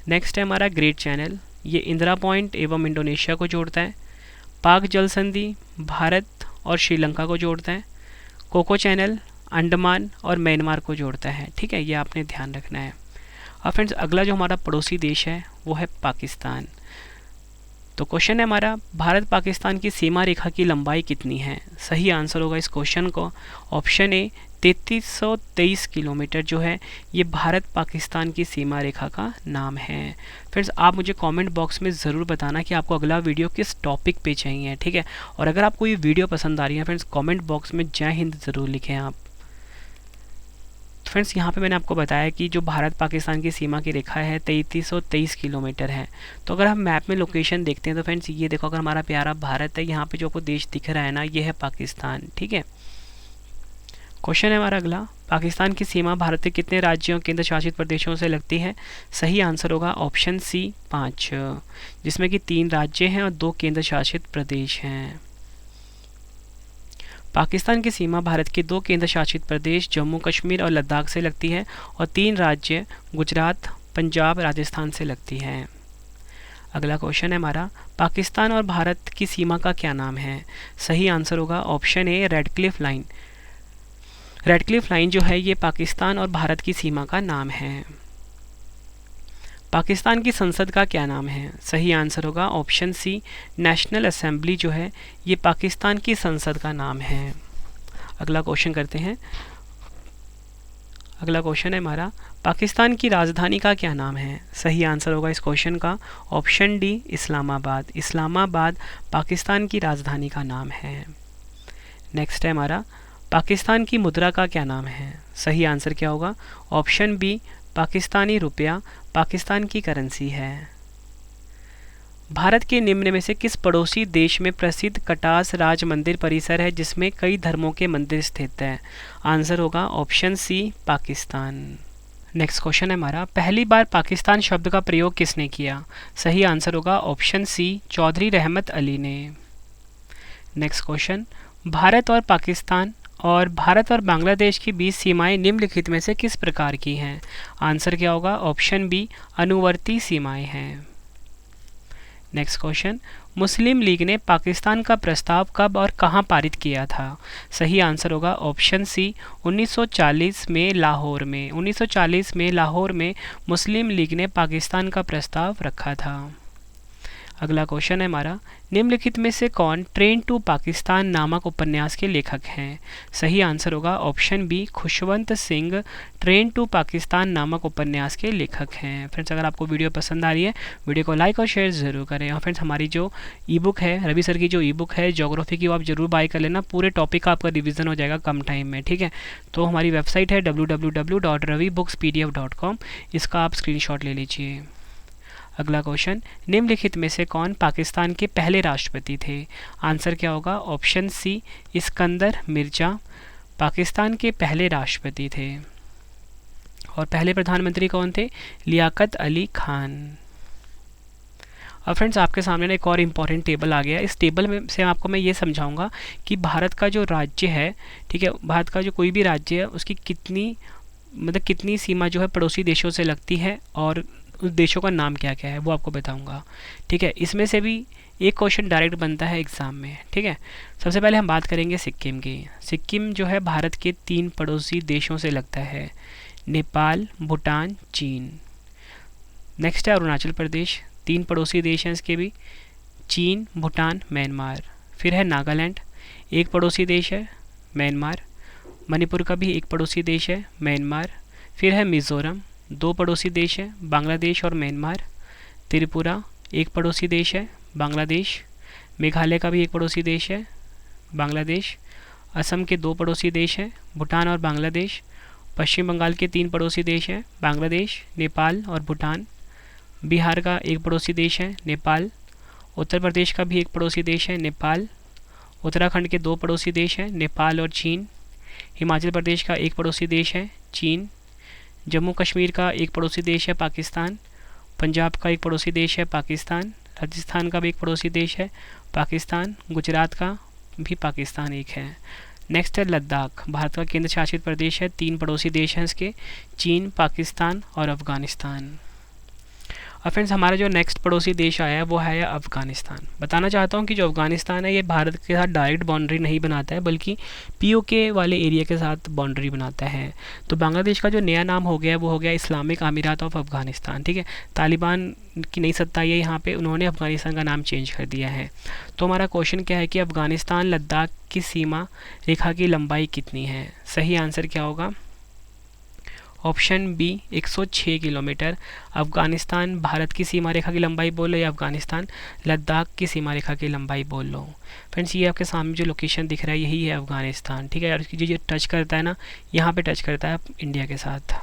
नेक्स्ट है हमारा ग्रेट चैनल, ये इंदिरा पॉइंट एवं इंडोनेशिया को जोड़ता है। पाक जल संधि भारत और श्रीलंका को जोड़ता है। कोको चैनल अंडमान और म्यांमार को जोड़ता है। ठीक है, ये आपने ध्यान रखना है। और फ्रेंड्स अगला जो हमारा पड़ोसी देश है वो है पाकिस्तान। तो क्वेश्चन है हमारा, भारत पाकिस्तान की सीमा रेखा की लंबाई कितनी है? सही आंसर होगा इस क्वेश्चन को ऑप्शन ए, 3323 किलोमीटर जो है ये भारत पाकिस्तान की सीमा रेखा का नाम है। फ्रेंड्स आप मुझे कमेंट बॉक्स में ज़रूर बताना कि आपको अगला वीडियो किस टॉपिक पे चाहिए। ठीक है, और अगर आपको ये वीडियो पसंद आ रही है फ्रेंड्स कमेंट बॉक्स में जय हिंद ज़रूर लिखें आप। फ्रेंड्स यहाँ पे मैंने आपको बताया कि जो भारत पाकिस्तान की सीमा की रेखा है 3323 किलोमीटर है। तो अगर हम मैप में लोकेशन देखते हैं तो फ्रेंड्स ये देखो, अगर हमारा प्यारा भारत है, यहाँ पे जो आपको देश दिख रहा है ना, ये है पाकिस्तान। ठीक है, क्वेश्चन है हमारा अगला, पाकिस्तान की सीमा भारत के कितने राज्यों केंद्र शासित प्रदेशों से लगती है? सही आंसर होगा ऑप्शन सी, 5, जिसमें कि 3 राज्य हैं और 2 केंद्र शासित प्रदेश हैं। पाकिस्तान की सीमा भारत के 2 केंद्र शासित प्रदेश जम्मू कश्मीर और लद्दाख से लगती है और 3 राज्य गुजरात, पंजाब, राजस्थान से लगती है। अगला क्वेश्चन है हमारा, पाकिस्तान और भारत की सीमा का क्या नाम है? सही आंसर होगा option A, Radcliffe line. Radcliffe line जो है ये पाकिस्तान और भारत की सीमा का नाम है। पाकिस्तान की संसद का क्या नाम है? सही आंसर होगा ऑप्शन सी, नेशनल असेंबली जो है ये पाकिस्तान की संसद का नाम है। अगला क्वेश्चन करते हैं। अगला क्वेश्चन है हमारा, पाकिस्तान की राजधानी का क्या नाम है? सही आंसर होगा इस क्वेश्चन का ऑप्शन डी, इस्लामाबाद। इस्लामाबाद पाकिस्तान की राजधानी का नाम है। नेक्स्ट है हमारा, पाकिस्तान की मुद्रा का क्या नाम है? सही आंसर क्या होगा? ऑप्शन बी, पाकिस्तानी रुपया पाकिस्तान की करेंसी है। भारत के निम्न में से किस पड़ोसी देश में प्रसिद्ध कटास राज मंदिर परिसर है जिसमें कई धर्मों के मंदिर स्थित हैं? आंसर होगा option C, Pakistan. Next question है हमारा, पहली बार पाकिस्तान शब्द का प्रयोग किसने किया? सही आंसर होगा ऑप्शन सी, चौधरी रहमत अली ने। नेक्स्ट क्वेश्चन, भारत और बांग्लादेश के बीच सीमाएं निम्नलिखित में से किस प्रकार की हैं? आंसर क्या होगा? ऑप्शन बी, अनुवर्ती सीमाएं हैं। नेक्स्ट क्वेश्चन, मुस्लिम लीग ने पाकिस्तान का प्रस्ताव कब और कहां पारित किया था? सही आंसर होगा ऑप्शन सी, 1940 में लाहौर में। 1940 में लाहौर में मुस्लिम लीग ने पाकिस्तान का प्रस्ताव रखा था। अगला क्वेश्चन है हमारा, निम्नलिखित में से कौन ट्रेन टू पाकिस्तान नामक उपन्यास के लेखक हैं? सही आंसर होगा option B, Khushwant Singh train to Pakistan नामक उपन्यास के लेखक हैं। फ्रेंड्स अगर आपको वीडियो पसंद आ रही है वीडियो को लाइक और शेयर ज़रूर करें। और फ्रेंड्स हमारी जो ई बुक है, रवि सर की जो ई बुक है ज्योग्राफी की, वो आप जरूर बाय कर लेना। पूरे टॉपिक का आपका रिवीजन हो जाएगा कम टाइम में। ठीक है, तो हमारी वेबसाइट है www.ravibooks.pdf.com, इसका आप स्क्रीनशॉट ले लीजिए। अगला क्वेश्चन, निम्नलिखित में से कौन पाकिस्तान के पहले राष्ट्रपति थे? आंसर क्या होगा? ऑप्शन सी इस्कंदर मिर्जा पाकिस्तान के पहले राष्ट्रपति थे। और पहले प्रधानमंत्री कौन थे? लियाकत अली खान। अब फ्रेंड्स आपके सामने ना एक और इम्पॉर्टेंट टेबल आ गया। इस टेबल में से आपको मैं ये समझाऊंगा कि भारत का जो राज्य है, ठीक है, भारत का जो कोई भी राज्य है उसकी कितनी सीमा जो है पड़ोसी देशों से लगती है और उस देशों का नाम क्या क्या है वो आपको बताऊंगा। ठीक है, इसमें से भी एक क्वेश्चन डायरेक्ट बनता है एग्ज़ाम में। ठीक है, सबसे पहले हम बात करेंगे सिक्किम की। सिक्किम जो है भारत के 3 पड़ोसी देशों से लगता है, नेपाल, भूटान, चीन। नेक्स्ट है अरुणाचल प्रदेश, 3 पड़ोसी देश हैं इसके भी, चीन, भूटान, म्यांमार। फिर है नागालैंड, 1 पड़ोसी देश है, म्यांमार। मणिपुर का भी 1 पड़ोसी देश है, म्यांमार। फिर है मिज़ोरम, 2 पड़ोसी देश है, बांग्लादेश और म्यांमार। त्रिपुरा 1 पड़ोसी देश है, बांग्लादेश। मेघालय का भी 1 पड़ोसी देश है, बांग्लादेश। असम के 2 पड़ोसी देश हैं, भूटान और बांग्लादेश। पश्चिम बंगाल के 3 पड़ोसी देश हैं, बांग्लादेश, नेपाल और भूटान। बिहार का 1 पड़ोसी देश है, नेपाल। उत्तर प्रदेश का भी 1 पड़ोसी देश है, नेपाल। उत्तराखंड के 2 पड़ोसी देश हैं, नेपाल और चीन। हिमाचल प्रदेश का 1 पड़ोसी देश है, चीन। जम्मू कश्मीर का 1 पड़ोसी देश है, पाकिस्तान। पंजाब का 1 पड़ोसी देश है, पाकिस्तान। राजस्थान का भी 1 पड़ोसी देश है, पाकिस्तान। गुजरात का भी पाकिस्तान 1 है। नेक्स्ट है लद्दाख, भारत का केंद्र शासित प्रदेश है। 3 पड़ोसी देश हैं इसके, चीन, पाकिस्तान और अफगानिस्तान। और फ्रेंड्स हमारा जो नेक्स्ट पड़ोसी देश आया है वो है अफ़गानिस्तान। बताना चाहता हूँ कि जो अफ़गानिस्तान है ये भारत के साथ डायरेक्ट बाउंड्री नहीं बनाता है बल्कि पीओके वाले एरिया के साथ बाउंड्री बनाता है। तो बांग्लादेश का जो नया नाम हो गया वो हो गया इस्लामिक अमीरात ऑफ अफ़गानिस्तान। ठीक है, तालिबान की नई सत्ता है यहाँ पे, उन्होंने अफ़गानिस्तान का नाम चेंज कर दिया है। तो हमारा क्वेश्चन क्या है कि अफ़गानिस्तान लद्दाख की सीमा रेखा की लंबाई कितनी है? सही आंसर क्या होगा? Option B 106 kilometre. Afghanistan Bharat की सीमा रेखा की लंबाई बोल लो या अफ़गानिस्तान लद्दाख की सीमा रेखा की लंबाई बोल लो। फ्रेंड्स ये आपके सामने जो लोकेशन दिख रहा है यही है अफ़गानिस्तान। ठीक है, और इसकी जो टच करता है ना, यहाँ पे टच करता है इंडिया के साथ।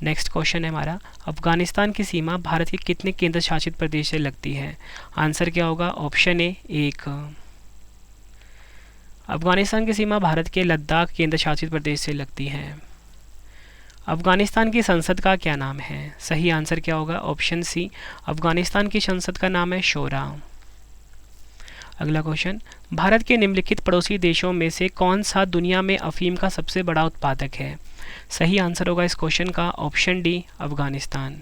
नेक्स्ट क्वेश्चन है हमारा, अफ़गानिस्तान की सीमा भारत के कितने केंद्र शासित प्रदेश से लगती है? आंसर क्या होगा? ऑप्शन ए 1। अफ़गानिस्तान की सीमा भारत के लद्दाख केंद्र शासित प्रदेश से लगती है। अफ़गानिस्तान की संसद का क्या नाम है? सही आंसर क्या होगा? ऑप्शन सी, अफ़गानिस्तान की संसद का नाम है शोरा। अगला क्वेश्चन, भारत के निम्नलिखित पड़ोसी देशों में से कौन सा दुनिया में अफीम का सबसे बड़ा उत्पादक है? सही आंसर होगा इस क्वेश्चन का ऑप्शन डी, अफ़गानिस्तान।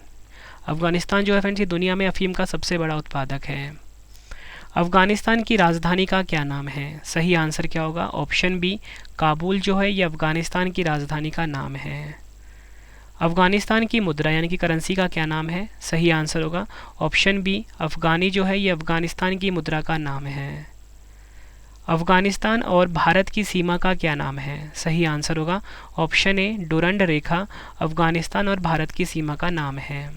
अफ़गानिस्तान जो है फ्रेंड्स ये दुनिया में अफीम का सबसे बड़ा उत्पादक है। अफ़गानिस्तान की राजधानी का क्या नाम है? सही आंसर क्या होगा? ऑप्शन बी, काबुल जो है ये अफ़गानिस्तान की राजधानी का नाम है। अफ़गानिस्तान की मुद्रा यानी कि करेंसी का क्या नाम है? सही आंसर होगा ऑप्शन बी, अफ़गानी जो है ये अफ़गानिस्तान की मुद्रा का नाम है। अफ़गानिस्तान और भारत की सीमा का क्या नाम है? सही आंसर होगा ऑप्शन ए, डुरंड रेखा अफ़गानिस्तान और भारत की सीमा का नाम है।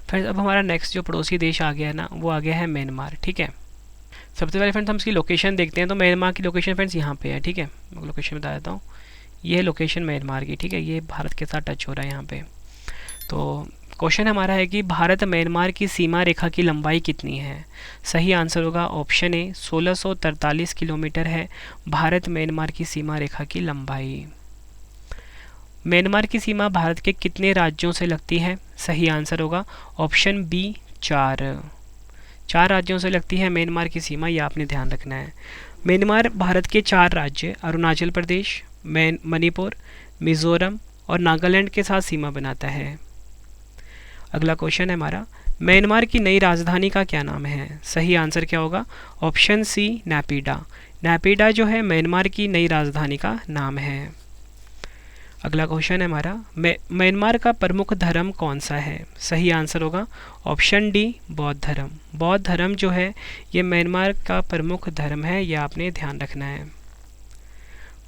फ्रेंड्स अब हमारा नेक्स्ट जो पड़ोसी देश आ गया है ना वो आ गया है म्यांमार। ठीक है, सबसे पहले फ्रेंड्स हम इसकी लोकेशन देखते हैं। तो म्यांमार की लोकेशन फ्रेंड्स यहाँ पे है। ठीक है, मैं लोकेशन बता देता हूँ। ये है लोकेशन म्यांमार की। ठीक है, ये भारत के साथ टच हो रहा है यहाँ पे। तो क्वेश्चन हमारा है कि भारत म्यांमार की सीमा रेखा की लंबाई कितनी है? सही आंसर होगा ऑप्शन ए, 1643 किलोमीटर है भारत म्यांमार की सीमा रेखा की लंबाई। म्यांमार की सीमा भारत के कितने राज्यों से लगती है? सही आंसर होगा ऑप्शन बी, 4 राज्यों से लगती है म्यांमार की सीमा, ये आपने ध्यान रखना है। म्यांमार भारत के 4 राज्य अरुणाचल प्रदेश, मणिपुर, मिज़ोरम और नागालैंड के साथ सीमा बनाता है। अगला क्वेश्चन है हमारा, म्यांमार की नई राजधानी का क्या नाम है? सही आंसर क्या होगा? ऑप्शन सी, नैपीडा। नैपीडा जो है म्यांमार की नई राजधानी का नाम है। अगला क्वेश्चन है हमारा, म्यांमार का प्रमुख धर्म कौन सा है? सही आंसर होगा ऑप्शन डी, बौद्ध धर्म। बौद्ध धर्म जो है ये म्यांमार का प्रमुख धर्म है, यह आपने ध्यान रखना है।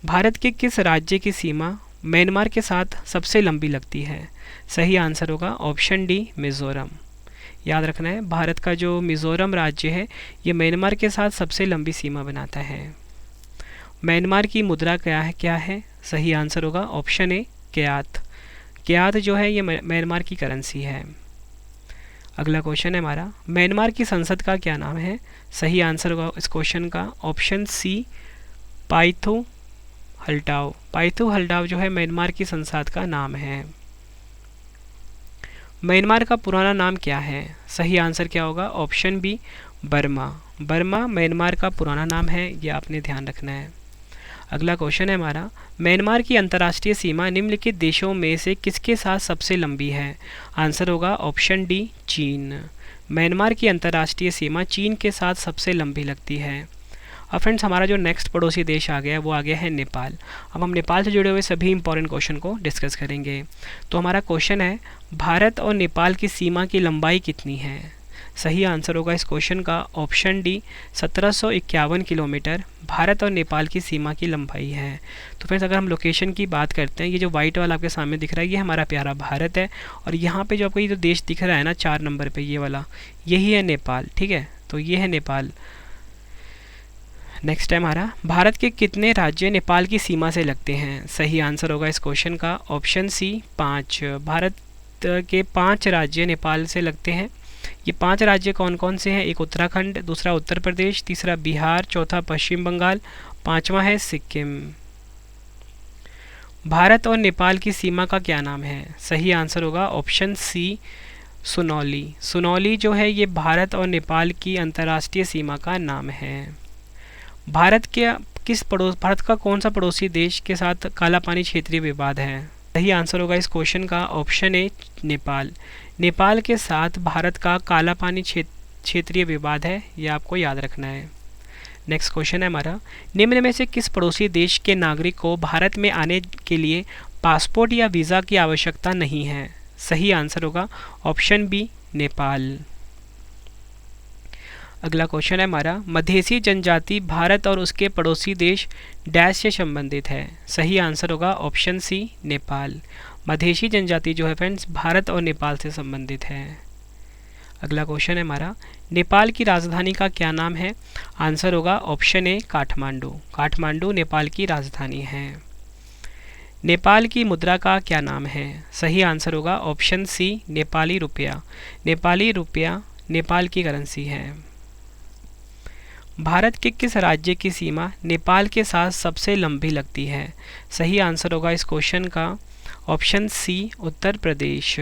भारत के किस राज्य की सीमा म्यांमार के साथ सबसे लंबी लगती है? सही आंसर होगा ऑप्शन डी, मिज़ोरम। याद रखना है, भारत का जो मिज़ोरम राज्य है ये म्यांमार के साथ सबसे लंबी सीमा बनाता है। म्यांमार की मुद्रा क्या है? सही आंसर होगा ऑप्शन ए, क्यात। क्यात जो है ये म्यांमार की करेंसी है। अगला क्वेश्चन है हमारा, म्यांमार की संसद का क्या नाम है? सही आंसर होगा इस क्वेश्चन का ऑप्शन सी, पाइथू हल्टाओ। पाइथू हल्टाओ जो है म्यांमार की संसद का नाम है। म्यांमार का पुराना नाम क्या है? सही आंसर क्या होगा? Option B, Burma. बर्मा म्यांमार का पुराना नाम है, यह आपने ध्यान रखना है। अगला क्वेश्चन है हमारा, म्यांमार की अंतर्राष्ट्रीय सीमा निम्नलिखित देशों में से किसके साथ सबसे लंबी है? आंसर होगा ऑप्शन डी, चीन। म्यांमार की अंतर्राष्ट्रीय सीमा चीन के साथ सबसे लंबी लगती है। अब फ्रेंड्स हमारा जो नेक्स्ट पड़ोसी देश आ गया वो आ गया है नेपाल। अब हम नेपाल से जुड़े हुए सभी इंपॉर्टेंट क्वेश्चन को डिस्कस करेंगे। तो हमारा क्वेश्चन है, भारत और नेपाल की सीमा की लंबाई कितनी है? सही आंसर होगा इस क्वेश्चन का ऑप्शन डी, 1751 किलोमीटर भारत और नेपाल की सीमा की लंबाई है। तो फ्रेंड्स अगर हम लोकेशन की बात करते हैं, ये जो वाइट वाला आपके सामने दिख रहा है ये हमारा प्यारा भारत है, और यहाँ पे जो आपको ये जो देश दिख रहा है ना 4 नंबर पे ये वाला, यही है नेपाल। ठीक है, तो ये है नेपाल। नेक्स्ट है हमारा, भारत के कितने राज्य नेपाल की सीमा से लगते हैं? सही आंसर होगा इस क्वेश्चन का ऑप्शन सी, 5। भारत के 5 राज्य नेपाल से लगते हैं। ये 5 राज्य कौन कौन से हैं? एक उत्तराखंड, दूसरा उत्तर प्रदेश, तीसरा बिहार, चौथा पश्चिम बंगाल, 5वां है सिक्किम। भारत और नेपाल की सीमा का क्या नाम है? सही आंसर होगा ऑप्शन सी, सुनौली। सुनौली जो है ये भारत और नेपाल की अंतर्राष्ट्रीय सीमा का नाम है। भारत का कौन सा पड़ोसी देश के साथ काला पानी क्षेत्रीय विवाद है? सही आंसर होगा इस क्वेश्चन का ऑप्शन ए, नेपाल। नेपाल के साथ भारत का काला पानी क्षेत्रीय विवाद है, यह आपको याद रखना है। नेक्स्ट क्वेश्चन है हमारा, निम्न में से किस पड़ोसी देश के नागरिक को भारत में आने के लिए पासपोर्ट या वीज़ा की आवश्यकता नहीं है? सही आंसर होगा ऑप्शन बी, नेपाल। अगला क्वेश्चन है हमारा, मधेसी जनजाति भारत और उसके पड़ोसी देश डैश से संबंधित है? सही आंसर होगा ऑप्शन सी, नेपाल। मधेसी जनजाति जो है फ्रेंड्स भारत और नेपाल से संबंधित है। अगला क्वेश्चन है हमारा, नेपाल की राजधानी का क्या नाम है? आंसर होगा ऑप्शन ए, काठमांडू। काठमांडू नेपाल की राजधानी है। नेपाल की मुद्रा का क्या नाम है? सही आंसर होगा ऑप्शन सी, नेपाली रुपया। नेपाली रुपया नेपाल की करेंसी है। भारत के किस राज्य की सीमा नेपाल के साथ सबसे लंबी लगती है? सही आंसर होगा इस क्वेश्चन का ऑप्शन सी, उत्तर प्रदेश।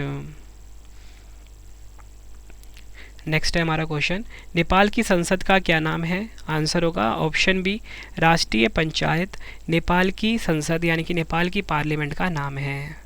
नेक्स्ट है हमारा क्वेश्चन, नेपाल की संसद का क्या नाम है? आंसर होगा ऑप्शन बी, राष्ट्रीय पंचायत। नेपाल की संसद यानी कि नेपाल की पार्लियामेंट का नाम है।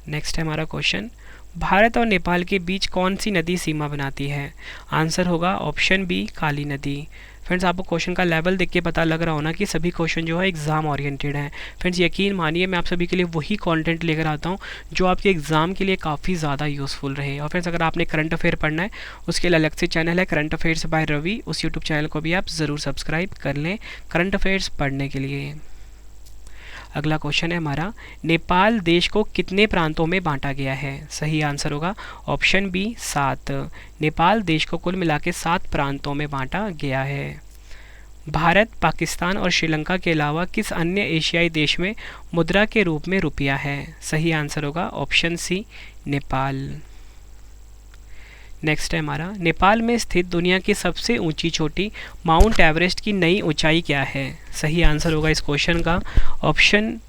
नेक्स्ट है हमारा क्वेश्चन, भारत और नेपाल के बीच कौन सी नदी सीमा बनाती है? आंसर होगा ऑप्शन बी, काली नदी। फ्रेंड्स आपको क्वेश्चन का लेवल देख के पता लग रहा होना कि सभी क्वेश्चन जो है एग्ज़ाम ओरिएंटेड हैं। फ्रेंड्स यकीन मानिए मैं आप सभी के लिए वही कंटेंट लेकर आता हूँ जो आपके एग्ज़ाम के लिए काफ़ी ज़्यादा यूज़फुल रहे। और फ्रेंड्स अगर आपने करंट अफेयर पढ़ना है उसके लिए अलग से चैनल है करंट अफेयर्स बाय रवि, उस यूट्यूब चैनल को भी आप ज़रूर सब्सक्राइब कर लें करंट अफेयर्स पढ़ने के लिए। अगला क्वेश्चन है हमारा, नेपाल देश को कितने प्रांतों में बांटा गया है? सही आंसर होगा ऑप्शन बी, 7। नेपाल देश को कुल मिला के 7 प्रांतों में बांटा गया है। भारत, पाकिस्तान और श्रीलंका के अलावा किस अन्य एशियाई देश में मुद्रा के रूप में रुपया है? सही आंसर होगा ऑप्शन सी, नेपाल। नेक्स्ट है हमारा, नेपाल में स्थित दुनिया की सबसे ऊंची चोटी माउंट एवरेस्ट की नई ऊंचाई क्या है? सही आंसर होगा इस क्वेश्चन का ऑप्शन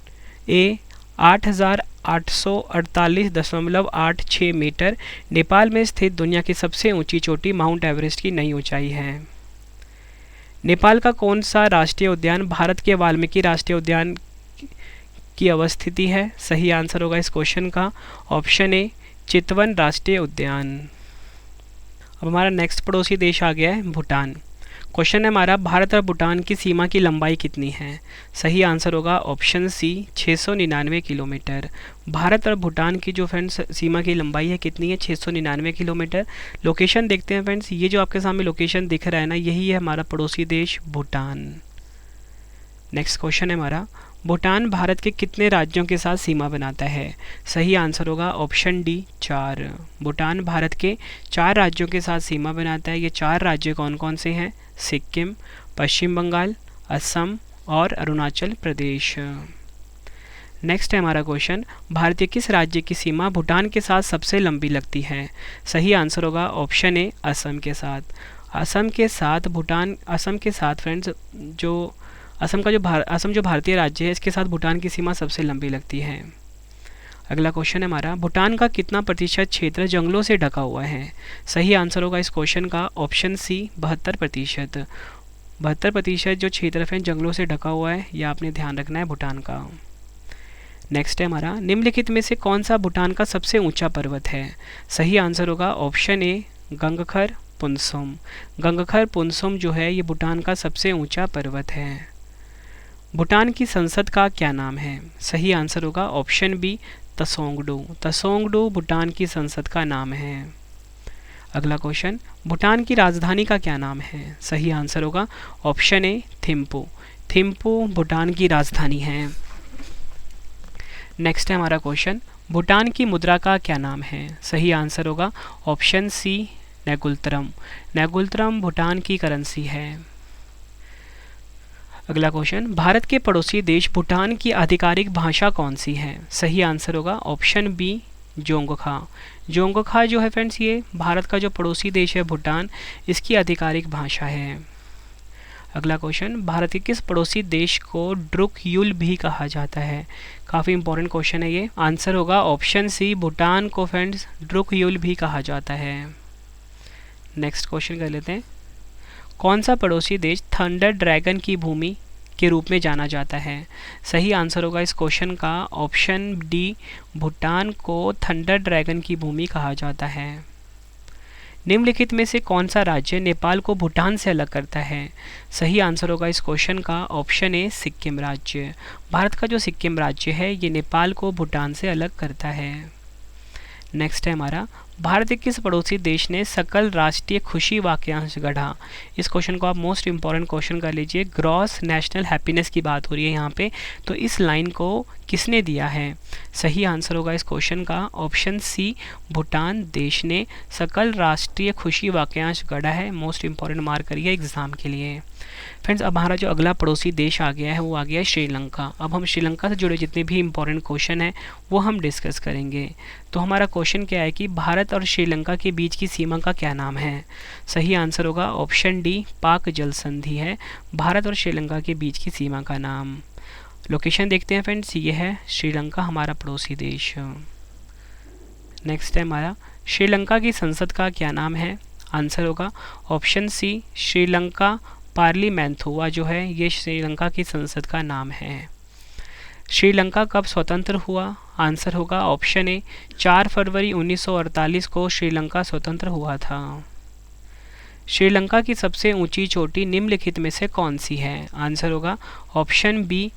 ए, 8,848.86 मीटर नेपाल में स्थित दुनिया की सबसे ऊंची चोटी माउंट एवरेस्ट की नई ऊंचाई है। नेपाल का कौन सा राष्ट्रीय उद्यान भारत के वाल्मीकि राष्ट्रीय उद्यान की अवस्थिति है? सही आंसर होगा इस क्वेश्चन का ऑप्शन ए, चितवन राष्ट्रीय उद्यान। अब हमारा नेक्स्ट पड़ोसी देश आ गया है भूटान। क्वेश्चन है हमारा, भारत और भूटान की सीमा की लंबाई कितनी है? सही आंसर होगा ऑप्शन सी, 699 किलोमीटर। भारत और भूटान की जो फ्रेंड्स सीमा की लंबाई है कितनी है? 699 किलोमीटर। लोकेशन देखते हैं फ्रेंड्स, ये जो आपके सामने लोकेशन दिख रहा है ना, यही है हमारा पड़ोसी देश भूटान। नेक्स्ट क्वेश्चन है हमारा, भूटान भारत के कितने राज्यों के साथ सीमा बनाता है? सही आंसर होगा ऑप्शन डी, 4। भूटान भारत के 4 राज्यों के साथ सीमा बनाता है। ये 4 राज्य कौन कौन से हैं? सिक्किम, पश्चिम बंगाल, असम और अरुणाचल प्रदेश। नेक्स्ट है हमारा क्वेश्चन, भारतीय किस राज्य की सीमा भूटान के साथ सबसे लंबी लगती है? सही आंसर होगा ऑप्शन ए असम के साथ। असम के साथ भूटान, असम के साथ फ्रेंड्स जो असम का असम जो भारतीय राज्य है इसके साथ भूटान की सीमा सबसे लंबी लगती है। अगला क्वेश्चन है हमारा, भूटान का कितना प्रतिशत क्षेत्र जंगलों से ढका हुआ है? सही आंसर होगा इस क्वेश्चन का ऑप्शन सी 72%। 72% जो क्षेत्र है जंगलों से ढका हुआ है, यह आपने ध्यान रखना है भूटान का। नेक्स्ट है हमारा, निम्नलिखित में से कौन सा भूटान का सबसे ऊंचा पर्वत है? सही आंसर होगा ऑप्शन ए गंगखर पुनसुम। गंगखर पुनसुम जो है ये भूटान का सबसे ऊंचा पर्वत है। भूटान की संसद का क्या नाम है? सही आंसर होगा ऑप्शन बी तसोंगडू। तसोंगडू भूटान की संसद का नाम है। अगला क्वेश्चन, भूटान की राजधानी का क्या नाम है? सही आंसर होगा ऑप्शन ए थिम्पू। थिम्पू भूटान की राजधानी है। नेक्स्ट है हमारा क्वेश्चन, भूटान की मुद्रा का क्या नाम है? सही आंसर होगा ऑप्शन सी नेगुलत्रम। नेगुलत्रम भूटान की करेंसी है। अगला क्वेश्चन, भारत के पड़ोसी देश भूटान की आधिकारिक भाषा कौन सी है? सही आंसर होगा ऑप्शन बी जोंगखा। जोंगखा जो है फ्रेंड्स ये भारत का जो पड़ोसी देश है भूटान, इसकी आधिकारिक भाषा है। अगला क्वेश्चन, भारत के किस पड़ोसी देश को ड्रुकयुल भी कहा जाता है? काफ़ी इंपॉर्टेंट क्वेश्चन है ये। आंसर होगा ऑप्शन सी भूटान को फ्रेंड्स ड्रुकयुल भी कहा जाता है। नेक्स्ट क्वेश्चन कर लेते हैं, कौन सा पड़ोसी देश थंडर ड्रैगन की भूमि के रूप में जाना जाता है? सही आंसर होगा इस क्वेश्चन का ऑप्शन डी भूटान को थंडर ड्रैगन की भूमि कहा जाता है। निम्नलिखित में से कौन सा राज्य नेपाल को भूटान से अलग करता है? सही आंसर होगा इस क्वेश्चन का ऑप्शन ए सिक्किम राज्य। भारत का जो सिक्किम राज्य है ये नेपाल को भूटान से अलग करता है। नेक्स्ट है हमारा, भारत के किस पड़ोसी देश ने सकल राष्ट्रीय खुशी वाक्यांश गढ़ा? इस क्वेश्चन को आप मोस्ट इंपॉर्टेंट क्वेश्चन कर लीजिए। ग्रॉस नेशनल हैप्पीनेस की बात हो रही है यहाँ पे, तो इस लाइन को किसने दिया है? सही आंसर होगा इस क्वेश्चन का ऑप्शन सी भूटान देश ने सकल राष्ट्रीय खुशी वाक्यांश गढ़ा है। मोस्ट इंपॉर्टेंट मार्क करिए एग्जाम के लिए। फ्रेंड्स अब हमारा जो अगला पड़ोसी देश आ गया है वो आ गया है श्रीलंका। अब हम श्रीलंका से जुड़े जितने भी इंपॉर्टेंट क्वेश्चन हैं वो हम डिस्कस करेंगे। तो हमारा क्वेश्चन क्या है कि भारत और श्रीलंका के बीच की सीमा का क्या नाम है? सही आंसर होगा ऑप्शन डी पाक जल संधि है भारत और श्रीलंका के बीच की सीमा का नाम। लोकेशन देखते हैं फ्रेंड्स, ये है श्रीलंका हमारा पड़ोसी देश। नेक्स्ट है हमारा, श्रीलंका की संसद का क्या नाम है? आंसर होगा ऑप्शन सी श्रीलंका पार्लिमेंट हुआ जो है ये श्रीलंका की संसद का नाम है। श्रीलंका कब स्वतंत्र हुआ? आंसर होगा ऑप्शन ए 4 फरवरी 1948 को श्रीलंका स्वतंत्र हुआ था। श्रीलंका की सबसे ऊंची चोटी निम्नलिखित में से कौन सी है? आंसर होगा ऑप्शन बी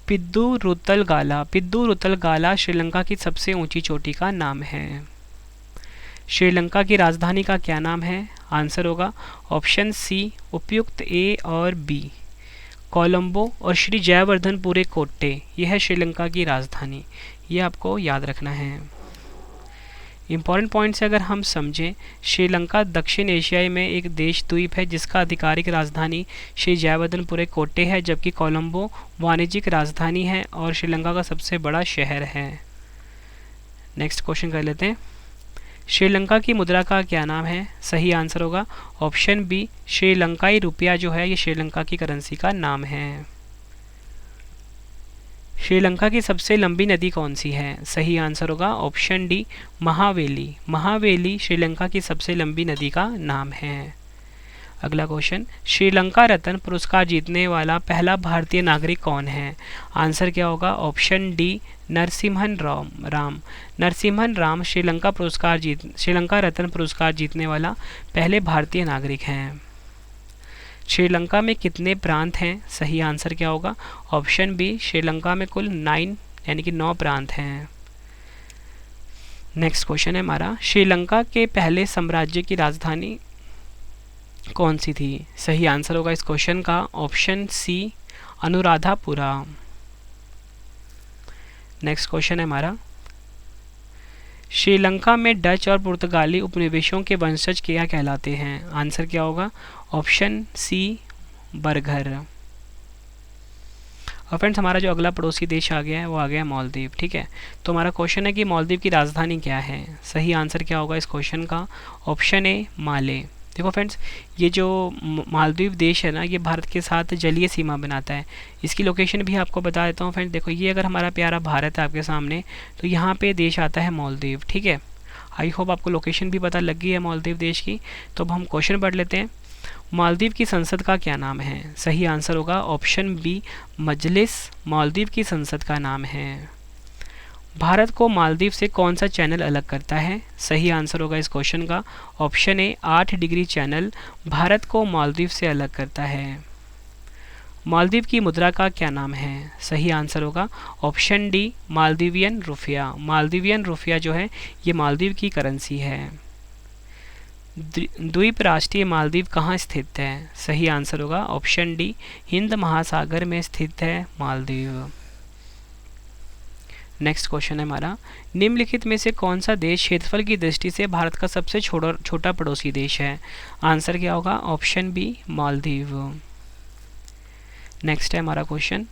पिद्दू रुतल गाला। पिद्दू रुतल गाला श्रीलंका की सबसे ऊंची चोटी का नाम है। श्रीलंका की राजधानी का क्या नाम है? आंसर होगा ऑप्शन सी उपयुक्त ए और बी। कोलंबो और श्री जयवर्धनपुरे कोट्टे, यह है श्रीलंका की राजधानी। ये आपको याद रखना है। इम्पॉर्टेंट पॉइंट से अगर हम समझें, श्रीलंका दक्षिण एशिया में एक देश द्वीप है जिसका आधिकारिक राजधानी श्री जयवर्धनपुरे कोट्टे है, जबकि कोलंबो वाणिज्यिक राजधानी है और श्रीलंका का सबसे बड़ा शहर है। नेक्स्ट क्वेश्चन कर लेते हैं, श्रीलंका की मुद्रा का क्या नाम है? सही आंसर होगा ऑप्शन बी श्रीलंकाई रुपया जो है ये श्रीलंका की करेंसी का नाम है। श्रीलंका की सबसे लंबी नदी कौन सी है? सही आंसर होगा ऑप्शन डी महावेली। महावेली श्रीलंका की सबसे लंबी नदी का नाम है। अगला क्वेश्चन, श्रीलंका रत्न पुरस्कार जीतने वाला पहला भारतीय नागरिक कौन है? आंसर क्या होगा ऑप्शन डी नरसिम्हन राम। नरसिम्हन राम श्रीलंका रत्न पुरस्कार जीतने वाला पहले भारतीय नागरिक हैं। श्रीलंका में कितने प्रांत हैं? सही आंसर क्या होगा ऑप्शन बी श्रीलंका में कुल 9 यानी कि 9 प्रांत हैं। नेक्स्ट क्वेश्चन है हमारा, श्रीलंका के पहले साम्राज्य की राजधानी कौन सी थी? सही आंसर होगा इस क्वेश्चन का option C Anuradhapura. Next question है हमारा, श्रीलंका में डच और पुर्तगाली उपनिवेशों के वंशज क्या कहलाते हैं? आंसर क्या होगा ऑप्शन सी बर्गर। और फ्रेंड्स हमारा जो अगला पड़ोसी देश आ गया है वो आ गया मालदीव। ठीक है, तो हमारा क्वेश्चन है कि मालदीव की राजधानी क्या है। सही आंसर क्या होगा इस क्वेश्चन का? ऑप्शन ए माले। देखो फ्रेंड्स, ये जो मालदीव देश है ना, ये भारत के साथ जलीय सीमा बनाता है। इसकी लोकेशन भी आपको बता देता हूँ फ्रेंड्स। देखो, ये अगर हमारा प्यारा भारत है आपके सामने, तो यहाँ पे देश आता है मालदीव। ठीक है, आई होप आपको लोकेशन भी पता लग गई है मालदीव देश की। तो अब हम क्वेश्चन पढ़ लेते हैं। मालदीव की संसद का क्या नाम है? सही आंसर होगा ऑप्शन बी मजलिस। मालदीव की संसद का नाम है। भारत को मालदीव से कौन सा चैनल अलग करता है? सही आंसर होगा इस क्वेश्चन का ऑप्शन ए 8 डिग्री चैनल भारत को मालदीव से अलग करता है। मालदीव की मुद्रा का क्या नाम है? सही आंसर होगा ऑप्शन डी मालदीवियन रुपया। मालदीवियन रुपया जो है ये मालदीव की करेंसी है। द्वीप राष्ट्रीय मालदीव कहाँ स्थित है? सही आंसर होगा ऑप्शन डी हिंद महासागर में स्थित है मालदीव। नेक्स्ट क्वेश्चन है हमारा, निम्नलिखित में से कौन सा देश क्षेत्रफल की दृष्टि से भारत का सबसे छोटा पड़ोसी देश है? आंसर क्या होगा? Option B Maldives. नेक्स्ट है हमारा क्वेश्चन।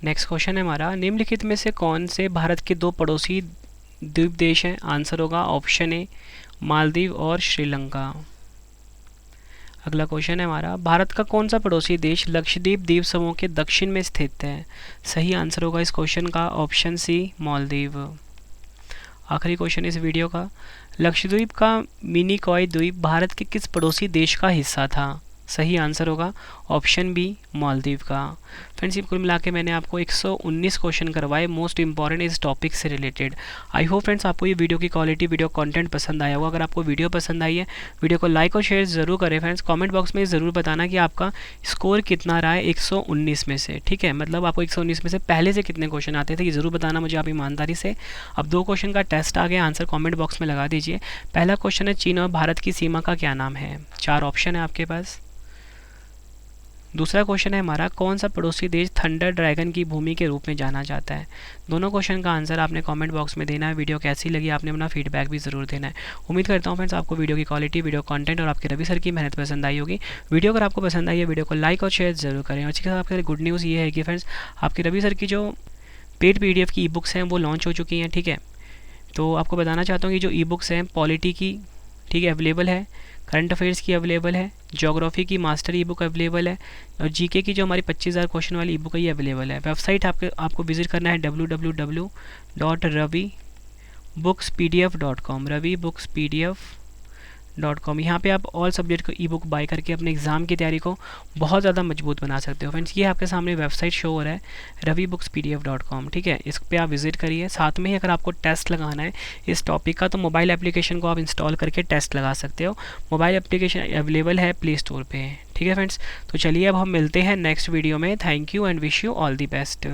नेक्स्ट क्वेश्चन है हमारा, निम्नलिखित में से कौन से भारत के दो पड़ोसी द्वीप देश हैं? आंसर होगा ऑप्शन ए मालदीव और श्रीलंका। अगला क्वेश्चन है हमारा, भारत का कौन सा पड़ोसी देश लक्षद्वीप द्वीप समूह के दक्षिण में स्थित है? सही आंसर होगा इस क्वेश्चन का ऑप्शन सी मालदीव। आखिरी क्वेश्चन इस वीडियो का, लक्षद्वीप का मिनिकॉय द्वीप भारत के किस पड़ोसी देश का हिस्सा था? सही आंसर होगा ऑप्शन बी मालदीव का। फ्रेंड्स, कुल मिला के मैंने आपको 119 क्वेश्चन करवाए मोस्ट इंपॉर्टेंट इस टॉपिक से रिलेटेड। आई होप फ्रेंड्स आपको ये वीडियो की क्वालिटी, वीडियो कंटेंट पसंद आया होगा। अगर आपको वीडियो पसंद आई है, वीडियो को लाइक और शेयर ज़रूर करें फ्रेंड्स। कमेंट बॉक्स में ज़रूर बताना कि आपका स्कोर कितना रहा है 119 में से। ठीक है, मतलब आपको 119 में से पहले से कितने क्वेश्चन आते थे ये ज़रूर बताना मुझे आप ईमानदारी से। अब 2 क्वेश्चन का टेस्ट आ गया, आंसर कॉमेंट बॉक्स में लगा दीजिए। पहला क्वेश्चन है, चीन और भारत की सीमा का क्या नाम है? 4 ऑप्शन है आपके पास। दूसरा क्वेश्चन है हमारा, कौन सा पड़ोसी देश थंडर ड्रैगन की भूमि के रूप में जाना जाता है? दोनों क्वेश्चन का आंसर आपने कमेंट बॉक्स में देना है। वीडियो कैसी लगी आपने अपना फीडबैक भी ज़रूर देना है। उम्मीद करता हूँ फ्रेंड्स आपको वीडियो की क्वालिटी, वीडियो कंटेंट और आपके रवि सर की मेहनत पसंद आई होगी। वीडियो अगर आपको पसंद आई है, वीडियो को लाइक और शेयर ज़रूर करें। और इसके साथ आपके लिए गुड न्यूज़ ये है कि फ्रेंड्स आपके रवि सर की जो पेड PDF की ई-बुक्स हैं वो लॉन्च हो चुकी हैं। ठीक है, तो आपको बताना चाहता हूँ कि जो ई-बुक्स हैं पॉलिटी की, ठीक है, अवेलेबल है, करंट अफेयर्स की अवेलेबल है, ज्योग्राफी की मास्टर ई बुक अवेलेबल है, और जीके की जो हमारी 25,000 क्वेश्चन वाली ई बुक है ये अवेलेबल है। वेबसाइट आपको विजिट करना है www.ravibookspdf.com, ravibookspdf.com। यहाँ पे आप ऑल सब्जेक्ट को ई बुक बाय करके अपने एग्ज़ाम की तैयारी को बहुत ज़्यादा मजबूत बना सकते हो। फ्रेंड्स, ये आपके सामने वेबसाइट शो हो रहा है ravibookspdf.com। ठीक है, इस पे आप विजिट करिए। साथ में ही अगर आपको टेस्ट लगाना है इस टॉपिक का, तो मोबाइल एप्लीकेशन को आप इंस्टॉल करके टेस्ट लगा सकते हो। मोबाइल एप्लीकेशन अवेलेबल है प्ले स्टोर पे। ठीक है फ्रेंड्स, तो चलिए अब हम मिलते हैं नेक्स्ट वीडियो में। Thank you and wish you all the best.